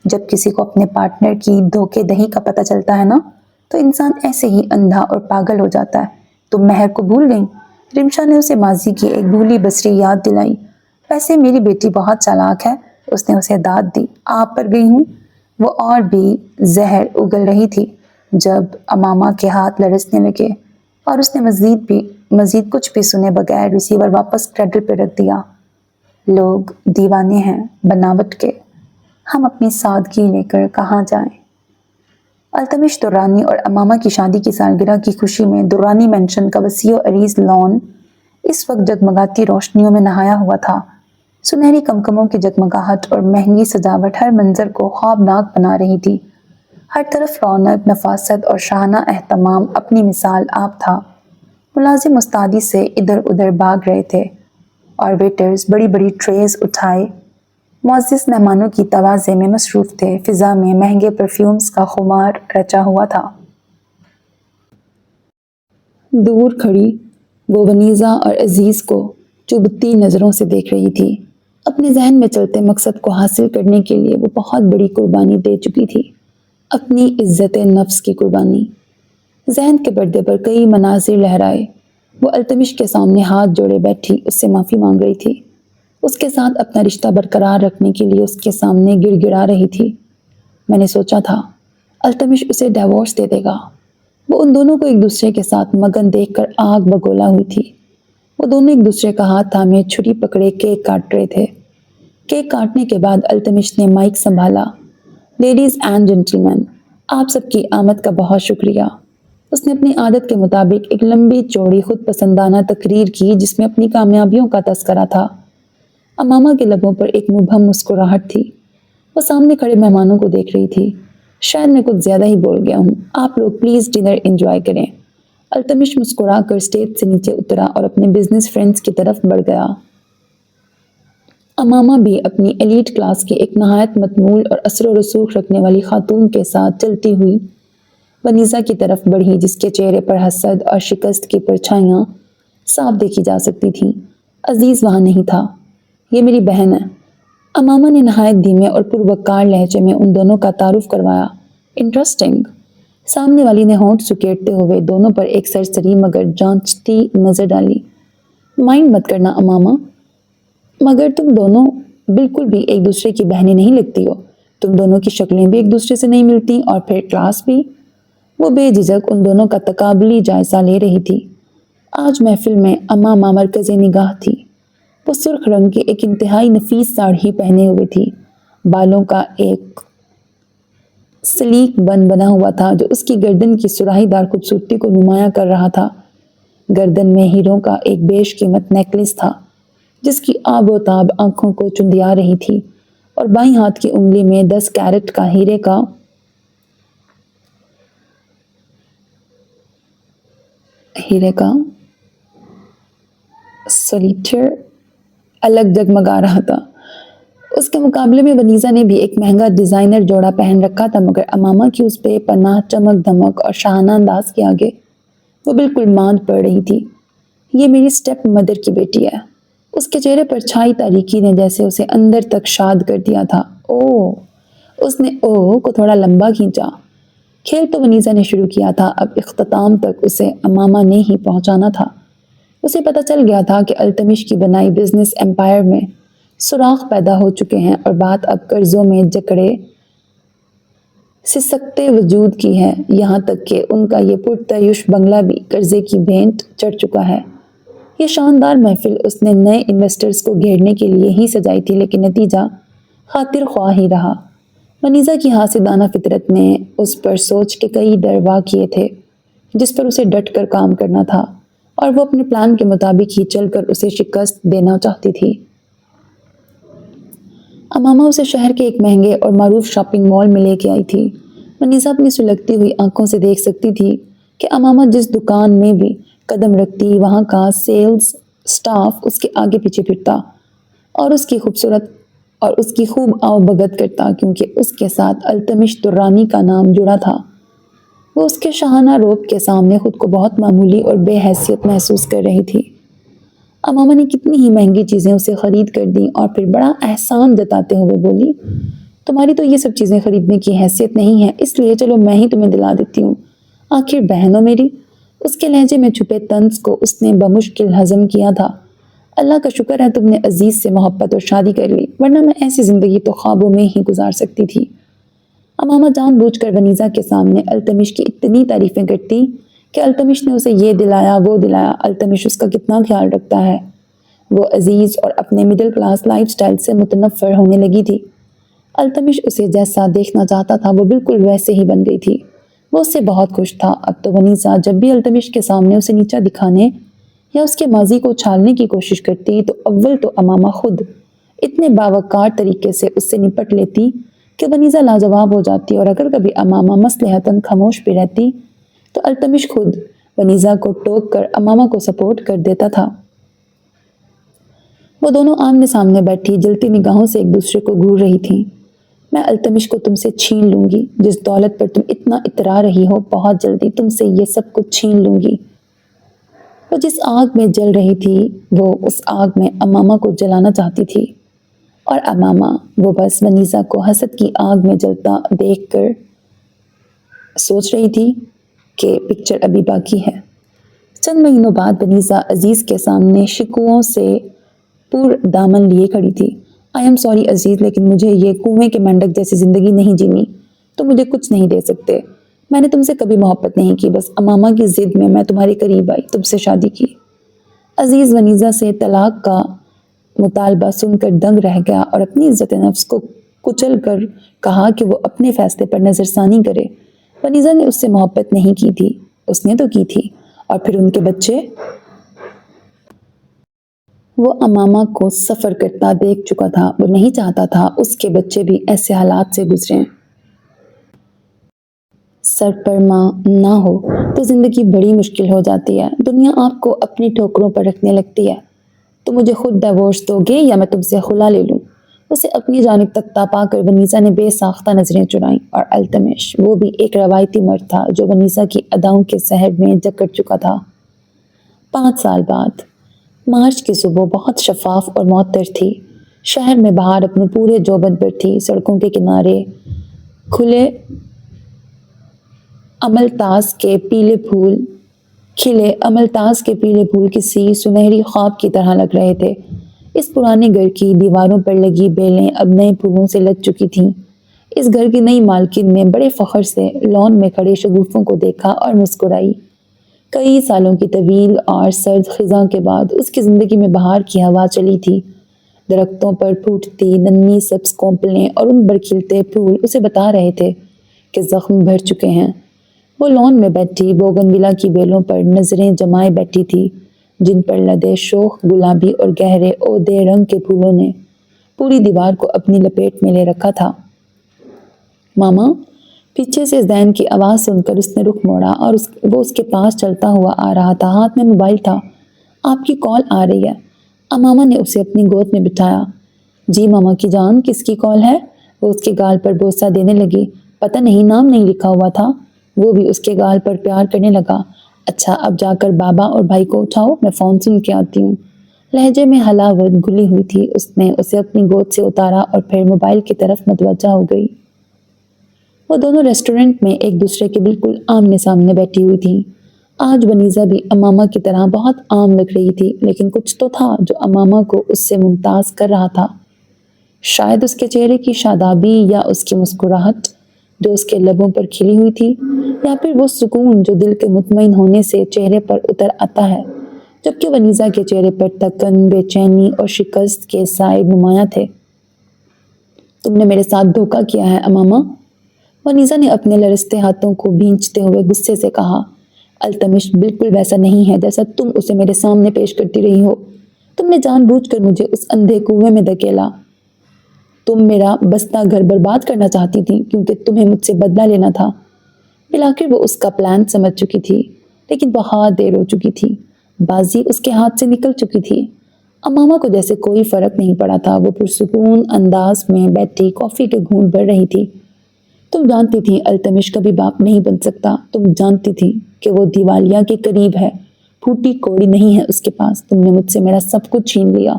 جب کسی کو اپنے پارٹنر کی دھوکے دہی کا پتہ چلتا ہے نا، تو انسان ایسے ہی اندھا اور پاگل ہو جاتا ہے۔ تم مہر کو بھول گئی؟ رمشا نے اسے ماضی کی ایک بھولی بسری یاد دلائی۔ ویسے میری بیٹی بہت چالاک ہے، اس نے اسے داد دی۔ آپ پر گئی ہوں۔ وہ اور بھی زہر اگل رہی تھی جب امامہ کے ہاتھ لرزنے لگے، اور اس نے مزید کچھ بھی سنے بغیر ریسیور واپس کریڈل پہ رکھ دیا۔ لوگ دیوانے ہیں بناوٹ کے، ہم اپنی سادگی لے کر کہاں جائیں؟ التمش درانی اور امامہ کی شادی کی سالگرہ کی خوشی میں درانی مینشن کا وسیع و عریض لان اس وقت جگمگاتی روشنیوں میں نہایا ہوا تھا۔ سنہری کمکموں کی جگمگاہٹ اور مہنگی سجاوٹ ہر منظر کو خوابناک بنا رہی تھی۔ ہر طرف رونق، نفاست اور شاہانہ اہتمام اپنی مثال آپ تھا۔ ملازم استادی سے ادھر ادھر بھاگ رہے تھے، اور ویٹرز بڑی بڑی ٹریز اٹھائے معزز مہمانوں کی توازے میں مصروف تھے۔ فضا میں مہنگے پرفیومز کا خمار رچا ہوا تھا۔ دور کھڑی وہ ونیسا اور عزیز کو چبھتی نظروں سے دیکھ رہی تھی۔ اپنے ذہن میں چلتے مقصد کو حاصل کرنے کے لیے وہ بہت بڑی قربانی دے چکی تھی، اپنی عزت نفس کی قربانی۔ ذہن کے پردے پر کئی مناظر لہرائے۔ وہ التمش کے سامنے ہاتھ جوڑے بیٹھی اس سے معافی مانگ رہی تھی، اس کے ساتھ اپنا رشتہ برقرار رکھنے کے لیے اس کے سامنے گڑ گڑا رہی تھی۔ میں نے سوچا تھا التمش اسے ڈیورس دے دے گا۔ وہ ان دونوں کو ایک دوسرے کے ساتھ مگن دیکھ کر آگ بگولا ہوئی تھی۔ وہ دونوں ایک دوسرے کا ہاتھ تھامے چھری پکڑے کیک کاٹ رہے تھے۔ کیک کاٹنے کے بعد التمش نے مائک سنبھالا۔ لیڈیز اینڈ جنٹلمین، آپ سب کی آمد کا بہت شکریہ۔ اس نے اپنی عادت کے مطابق ایک لمبی چوڑی خود پسندانہ تقریر کی جس میں اپنی کامیابیوں کا تذکرہ تھا۔ امامہ کے لبوں پر ایک مبہم مسکراہٹ تھی۔ وہ سامنے کھڑے مہمانوں کو دیکھ رہی تھی۔ شاید میں کچھ زیادہ ہی بول گیا ہوں، آپ لوگ پلیز ڈنر انجوائے کریں۔ التمش مسکرا کر اسٹیج سے نیچے اترا اور اپنے بزنس فرینڈز کی طرف بڑھ گیا۔ امامہ بھی اپنی ایلیٹ کلاس کی ایک نہایت متمول اور اثر و رسوخ رکھنے والی خاتون کے ساتھ چلتی ہوئی ونیسا کی طرف بڑھی، جس کے چہرے پر حسد اور شکست کی پرچھائیاں صاف دیکھی جا سکتی تھیں۔ عزیز وہاں نہیں تھا۔ یہ میری بہن ہے، امامہ نے نہایت دھیمے اور پروقار لہجے میں ان دونوں کا تعارف کروایا۔ انٹرسٹنگ۔ سامنے والی نے ہونٹ سکیڑتے ہوئے دونوں پر ایک سرسری مگر جانچتی نظر ڈالی۔ مائنڈ مت کرنا امامہ، مگر تم دونوں بالکل بھی ایک دوسرے کی بہنیں نہیں لگتی ہو۔ تم دونوں کی شکلیں بھی ایک دوسرے سے نہیں ملتی اور پھر کلاس بھی۔ وہ بے جھجک ان دونوں کا تقابلی جائزہ لے رہی تھی۔ آج محفل میں امامہ مرکز نگاہ تھی۔ وہ سرخ رنگ کی ایک انتہائی نفیس ساڑھی پہنے ہوئے تھی۔ بالوں کا ایک سلیک بن بنا ہوا تھا جو اس کی گردن کی سراہی دار خوبصورتی کو نمایاں کر رہا تھا۔ گردن میں ہیروں کا ایک بیش قیمت نیکلس تھا جس کی آب و تاب آنکھوں کو چندیا رہی تھی، اور بائیں ہاتھ کی انگلی میں 10 کیرٹ کا ہیرے کا سولیٹر الگ جگمگا رہا تھا۔ اس کے مقابلے میں ونیزا نے بھی ایک مہنگا ڈیزائنر جوڑا پہن رکھا تھا، مگر امامہ کی اس بے پناہ چمک دھمک اور شاہانہ انداز کے آگے وہ بالکل ماند پڑ رہی تھی۔ یہ میری سٹیپ مدر کی بیٹی ہے۔ اس کے چہرے پر چھائی تاریکی نے جیسے اسے اندر تک شاد کر دیا تھا۔ او، اس نے او کو تھوڑا لمبا کھینچا۔ کھیل تو ونیزا نے شروع کیا تھا، اب اختتام تک اسے امامہ نے ہی پہنچانا تھا۔ اسے پتہ چل گیا تھا کہ التمش کی بنائی بزنس ایمپائر میں سوراخ پیدا ہو چکے ہیں اور بات اب قرضوں میں جکڑے سسکتے وجود کی ہے، یہاں تک کہ ان کا یہ پرتعیش بنگلہ بھی قرضے کی بھینٹ چڑھ چکا ہے۔ یہ شاندار محفل اس نے نئے انویسٹرز کو گھیرنے کے لیے ہی سجائی تھی، لیکن نتیجہ خاطر خواہ ہی رہا۔ ونیزا کی حاسدانہ فطرت نے اس پر سوچ کے کئی ڈروا کیے تھے جس پر اسے ڈٹ کر کام کرنا تھا، اور وہ اپنے پلان کے مطابق ہی چل کر اسے شکست دینا چاہتی تھی۔ امامہ اسے شہر کے ایک مہنگے اور معروف شاپنگ مال میں لے کے آئی تھی۔ ونیزا اپنی سلگتی ہوئی آنکھوں سے دیکھ سکتی تھی کہ امامہ جس دکان میں بھی قدم رکھتی وہاں کا سیلز سٹاف اس کے آگے پیچھے پھرتا اور اس کی خوب آؤ بھگت کرتا، کیونکہ اس کے ساتھ التمش درانی کا نام جڑا تھا۔ وہ اس کے شاہانہ روب کے سامنے خود کو بہت معمولی اور بے حیثیت محسوس کر رہی تھی۔ امامہ نے کتنی ہی مہنگی چیزیں اسے خرید کر دیں اور پھر بڑا احسان جتاتے ہوئے بولی، تمہاری تو یہ سب چیزیں خریدنے کی حیثیت نہیں ہے، اس لیے چلو میں ہی تمہیں دلا دیتی ہوں۔ آخر بہن ہو میری۔ اس کے لہجے میں چھپے طنز کو اس نے بمشکل ہضم کیا تھا۔ اللہ کا شکر ہے تم نے عزیز سے محبت اور شادی کر لی، ورنہ میں ایسی زندگی تو خوابوں میں ہی گزار سکتی تھی۔ امامہ جان بوجھ کر ونیزا کے سامنے التمش کی اتنی تعریفیں کرتی کہ التمش نے اسے یہ دلایا وہ دلایا، التمش اس کا کتنا خیال رکھتا ہے۔ وہ عزیز اور اپنے مڈل کلاس لائف سٹائل سے متنفر ہونے لگی تھی۔ التمش اسے جیسا دیکھنا چاہتا تھا وہ بالکل ویسے ہی بن گئی تھی۔ وہ اس سے بہت خوش تھا۔ اب تو ونیزا جب بھی التمش کے سامنے اسے نیچا دکھانے یا اس کے ماضی کو چھالنے کی کوشش کرتی تو اول تو امامہ خود اتنے باوقار طریقے سے اس سے نپٹ لیتی کہ ونیزا لاجواب ہو جاتی، اور اگر کبھی امامہ مصلحتاً خاموش بھی رہتی تو التمش خود ونیزا کو ٹوک کر امامہ کو سپورٹ کر دیتا تھا۔ وہ دونوں آمنے سامنے بیٹھی جلتی نگاہوں سے ایک دوسرے کو گھور رہی تھیں۔ میں التمش کو تم سے چھین لوں گی، جس دولت پر تم اتنا اترا رہی ہو، بہت جلدی تم سے یہ سب کچھ چھین لوں گی۔ وہ جس آگ میں جل رہی تھی وہ اس آگ میں امامہ کو جلانا چاہتی تھی، اور امامہ وہ بس ونیزا کو حسد کی آگ میں جلتا دیکھ کر سوچ رہی تھی کہ پکچر ابھی باقی ہے۔ چند مہینوں بعد ونیزا عزیز کے سامنے شکووں سے پور دامن لیے کھڑی تھی۔ آئی ایم سوری عزیز، لیکن مجھے یہ کنویں کے مینڈک جیسی زندگی نہیں جینی۔ تم مجھے کچھ نہیں دے سکتے۔ میں نے تم سے کبھی محبت نہیں کی، بس امامہ کی ضد میں تمہارے قریب آئی، تم سے شادی کی۔ عزیز ونیزا سے طلاق کا مطالبہ سن کر دنگ رہ گیا اور اپنی عزت نفس کو کچل کر کہا کہ وہ اپنے فیصلے پر نظر ثانی کرے۔ ونیزا نے اس سے محبت نہیں کی تھی، اس نے تو کی تھی، اور پھر ان کے بچے۔ وہ امامہ کو سفر کرتا دیکھ چکا تھا، وہ نہیں چاہتا تھا اس کے بچے بھی ایسے حالات سے گزریں۔ سر پر ماں نہ ہو تو زندگی بڑی مشکل ہو جاتی ہے، دنیا آپ کو اپنی ٹھوکروں پر رکھنے لگتی ہے۔ تو مجھے خود ڈیورس دو گے یا میں تم سے خلا لے لوں؟ اسے اپنی جانب تک تاپا کر ونیزا نے بے ساختہ نظریں چرائیں، اور التمش وہ بھی ایک روایتی مرد تھا جو ونیزا کی اداؤں کے زہر میں جکڑ چکا تھا۔ 5 سال بعد مارچ کی صبح بہت شفاف اور معطر تھی۔ شہر میں باہر اپنے پورے جوبن پر تھی، سڑکوں کے کنارے کھلے املتاس کے پیلے پھول کسی سنہری خواب کی طرح لگ رہے تھے۔ اس پرانے گھر کی دیواروں پر لگی بیلیں اب نئے پھولوں سے لد چکی تھیں۔ اس گھر کی نئی مالکن نے بڑے فخر سے لان میں کھڑے شگوفوں کو دیکھا اور مسکرائی۔ کئی سالوں کی طویل اور سرد خزاں کے بعد اس کی زندگی میں بہار کی ہوا چلی تھی۔ درختوں پر پھوٹتی ننھی سبز کونپلیں اور ان پر کھلتے پھول اسے بتا رہے تھے کہ زخم بھر چکے ہیں۔ وہ لان میں بیٹھی بوگنویلا کی بیلوں پر نظریں جمائے بیٹھی تھی، جن پر لدے شوخ گلابی اور گہرے اودے رنگ کے پھولوں نے پوری دیوار کو اپنی لپیٹ میں لے رکھا تھا۔ ماما، پیچھے سے زین کی آواز سن کر اس نے رخ موڑا اور وہ اس کے پاس چلتا ہوا آ رہا تھا۔ ہاتھ میں موبائل تھا۔ آپ کی کال آ رہی ہے۔ اماما نے اسے اپنی گود میں بٹھایا۔ جی ماما کی جان، کس کی کال ہے؟ وہ اس کے گال پر بوسہ دینے لگی۔ پتہ نہیں، نام نہیں لکھا ہوا تھا۔ وہ بھی اس کے گال پر پیار کرنے لگا۔ اچھا، اب جا کر بابا اور بھائی کو اٹھاؤ، میں فون سن کے آتی ہوں۔ لہجے میں حلاوت گھلی ہوئی تھی۔ اس نے اسے اپنی گود سے اتارا اور پھر موبائل کی طرف متوجہ ہو گئی۔ وہ دونوں ریسٹورنٹ میں ایک دوسرے کے بالکل آمنے سامنے بیٹھی ہوئی تھیں۔ آج ونیزا بھی اماما کی طرح بہت عام لگ رہی تھی، لیکن کچھ تو تھا جو اماما کو اس سے ممتاز کر رہا تھا۔ شاید اس کے چہرے کی شادابی، یا اس کی مسکراہٹ جو اس کے لبوں پر کھلی ہوئی تھی، یا پھر وہ سکون جو دل کے مطمئن ہونے سے چہرے پر اتر آتا ہے، جبکہ ونیزا کے چہرے پر تکن، بے چینی اور شکست کے سائے نمایاں تھے۔ تم نے میرے ساتھ دھوکہ کیا ہے اماما، ونیزا نے اپنے لرزتے ہاتھوں کو بھینچتے ہوئے غصے سے کہا۔ التمش بالکل ویسا نہیں ہے جیسا تم اسے میرے سامنے پیش کرتی رہی ہو۔ تم نے جان بوجھ کر مجھے اس اندھے کنویں میں دھکیلا۔ تم میرا بستا گھر برباد کرنا چاہتی تھی کیونکہ تمہیں مجھ سے بدلہ لینا تھا۔ بالآخر وہ اس کا پلان سمجھ چکی تھی، لیکن بہت دیر ہو چکی تھی۔ بازی اس کے ہاتھ سے نکل چکی تھی۔ اماما کو جیسے کوئی فرق نہیں پڑا تھا۔ وہ پرسکون انداز میں بیٹھی کافی کے گھونٹ بھر رہی تھی۔ تم جانتی تھی التمش کبھی باپ نہیں بن سکتا۔ تم جانتی تھی کہ وہ دیوالیہ کے قریب ہے، پھوٹی کوڑی نہیں ہے اس کے پاس۔ تم نے مجھ سے میرا سب کچھ چھین لیا۔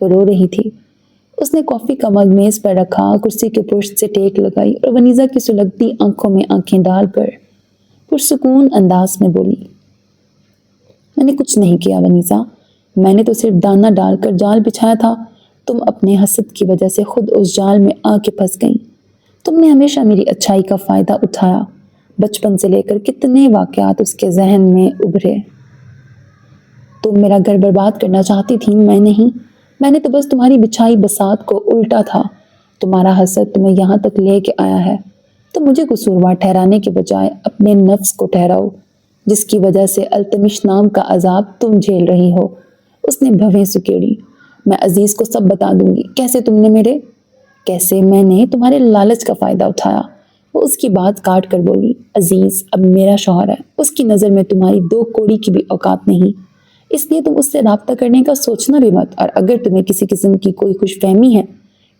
وہ رو رہی تھی۔ اس نے کافی کا مگ میز پر رکھا، کرسی کے پشت سے ٹیک لگائی اور ونیزا کی سلگتی آنکھوں میں آنکھیں ڈال کر پرسکون انداز میں بولی۔ میں نے کچھ نہیں کیا ونیزا، میں نے تو صرف دانہ ڈال کر جال بچھایا تھا۔ تم اپنے حسد کی وجہ سے خود اس جال میں آ کے پھنس گئیں۔ تم نے ہمیشہ میری اچھائی کا فائدہ اٹھایا۔ بچپن سے لے کر کتنے واقعات اس کے ذہن میں ابھرے۔ تم میرا گھر برباد کرنا چاہتی تھی، میں نہیں۔ میں نے تو بس تمہاری بچھائی بساط کو الٹا تھا۔ تمہارا حسد تمہیں یہاں تک لے کے آیا ہے۔ تو مجھے قصوروار ٹھہرانے کے بجائے اپنے نفس کو ٹھہراؤ، جس کی وجہ سے التمش نام کا عذاب تم جھیل رہی ہو۔ اس نے بھویں سکیڑی۔ میں عزیز کو سب بتا دوں گی کیسے تم نے کیسے میں نے تمہارے لالچ کا فائدہ اٹھایا۔ وہ اس کی بات کاٹ کر بولی۔ عزیز اب میرا شوہر ہے، اس کی نظر میں تمہاری دو کوڑی کی بھی اوقات نہیں، اس لیے تم اس سے رابطہ کرنے کا سوچنا بھی مت۔ اور اگر تمہیں کسی قسم کی کوئی خوش فہمی ہے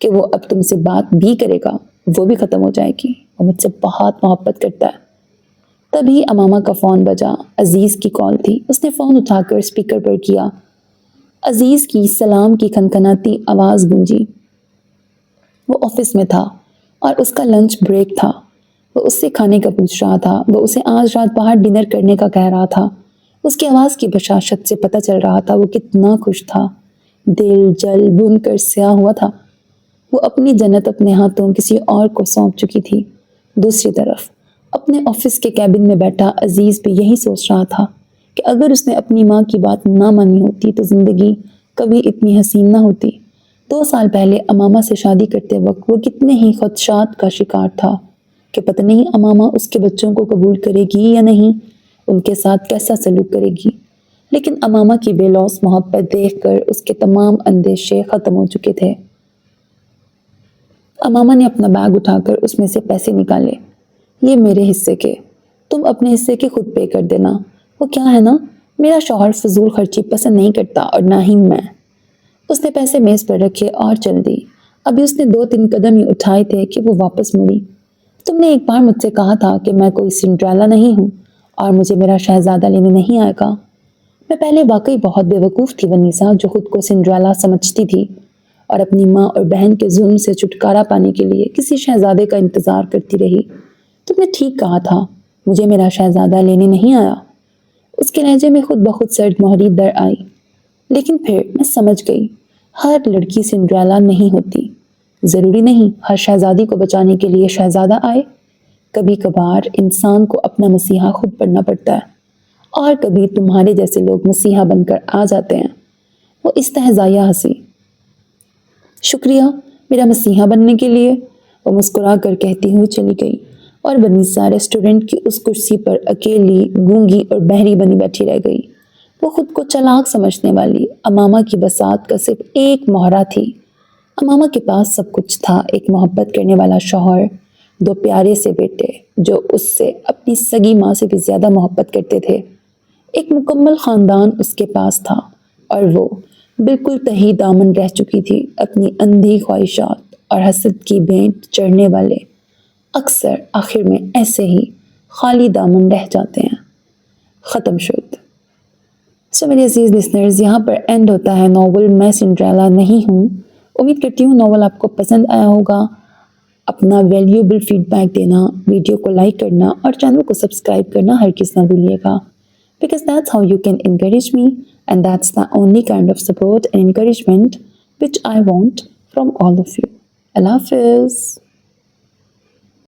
کہ وہ اب تم سے بات بھی کرے گا، وہ بھی ختم ہو جائے گی۔ وہ مجھ سے بہت محبت کرتا ہے۔ تبھی اماما کا فون بجا۔ عزیز کی کال تھی۔ اس نے فون اٹھا کر اسپیکر پر کیا۔ عزیز کی سلام کی کھنکھناتی آواز گونجی۔ وہ آفس میں تھا اور اس کا لنچ بریک تھا۔ وہ اس سے کھانے کا پوچھ رہا تھا۔ وہ اسے آج رات باہر ڈنر کرنے کا کہہ رہا تھا۔ اس کی آواز کی بشاشت سے پتہ چل رہا تھا وہ کتنا خوش تھا۔ دل جل بھن کر سیاہ ہوا تھا۔ وہ اپنی جنت اپنے ہاتھوں کسی اور کو سونپ چکی تھی۔ دوسری طرف اپنے آفس کے کیبن میں بیٹھا عزیز بھی یہی سوچ رہا تھا کہ اگر اس نے اپنی ماں کی بات نہ مانی ہوتی تو زندگی کبھی اتنی حسین نہ ہوتی۔ 2 سال پہلے اماما سے شادی کرتے وقت وہ کتنے ہی خدشات کا شکار تھا کہ پتہ نہیں اماما اس کے بچوں کو قبول کرے گی یا نہیں، ان کے ساتھ کیسا سلوک کرے گی۔ لیکن اماما کی بے لوث محبت دیکھ کر اس کے تمام اندیشے ختم ہو چکے تھے۔ اماما نے اپنا بیگ اٹھا کر اس میں سے پیسے نکالے۔ یہ میرے حصے کے، تم اپنے حصے کے خود پے کر دینا۔ وہ کیا ہے نا، میرا شوہر فضول خرچی پسند نہیں کرتا اور نہ ہی میں۔ اس نے پیسے میز پر رکھے اور چل دی۔ ابھی اس نے 2-3 قدم ہی اٹھائے تھے کہ وہ واپس مڑی۔ تم نے ایک بار مجھ سے کہا تھا کہ میں کوئی سنڈریلا نہیں ہوں اور مجھے میرا شہزادہ لینے نہیں آئے گا۔ میں پہلے واقعی بہت بے وقوف تھی ونیسا، جو خود کو سنڈریلا سمجھتی تھی اور اپنی ماں اور بہن کے ظلم سے چھٹکارا پانے کے لیے کسی شہزادے کا انتظار کرتی رہی۔ تم نے ٹھیک کہا تھا، مجھے میرا شہزادہ لینے نہیں آیا۔ اس کے لہجے میں خود بخود سرد مہری در آئی۔ لیکن پھر میں سمجھ گئی، ہر لڑکی سنڈریلا نہیں ہوتی۔ ضروری نہیں ہر شہزادی کو بچانے کے لیے شہزادہ آئے۔ کبھی کبھار انسان کو اپنا مسیحا خود بننا پڑتا ہے، اور کبھی تمہارے جیسے لوگ مسیحا بن کر آ جاتے ہیں۔ وہ استہزائیہ ہنسی۔ شکریہ میرا مسیحا بننے کے لیے، وہ مسکرا کر کہتی ہوئی چلی گئی، اور ونیسا ریسٹورنٹ کی اس کرسی پر اکیلی، گونگی اور بہری بنی بیٹھی رہ گئی۔ وہ خود کو چالاک سمجھنے والی اماما کی بساط کا صرف ایک مہرہ تھی۔ اماما کے پاس سب کچھ تھا، ایک محبت کرنے والا شوہر، 2 پیارے سے بیٹے جو اس سے اپنی سگی ماں سے بھی زیادہ محبت کرتے تھے، ایک مکمل خاندان اس کے پاس تھا، اور وہ بالکل تہی دامن رہ چکی تھی۔ اپنی اندھی خواہشات اور حسد کی بھینٹ چڑھنے والے اکثر آخر میں ایسے ہی خالی دامن رہ جاتے ہیں۔ ختم شد۔ سو میرے عزیز لسنرز، یہاں پر اینڈ ہوتا ہے ناول میں سنڈریلا نہیں ہوں۔ امید کرتی ہوں ناول آپ کو پسند آیا ہوگا۔ اپنا ویلیوبل فیڈ بیک دینا، ویڈیو کو لائک کرنا اور چینل کو سبسکرائب کرنا ہرگز نہ بھولیے گا، because that's how you can encourage me, and that's the only kind of support and encouragement which I want from all of you. Allah Hafiz.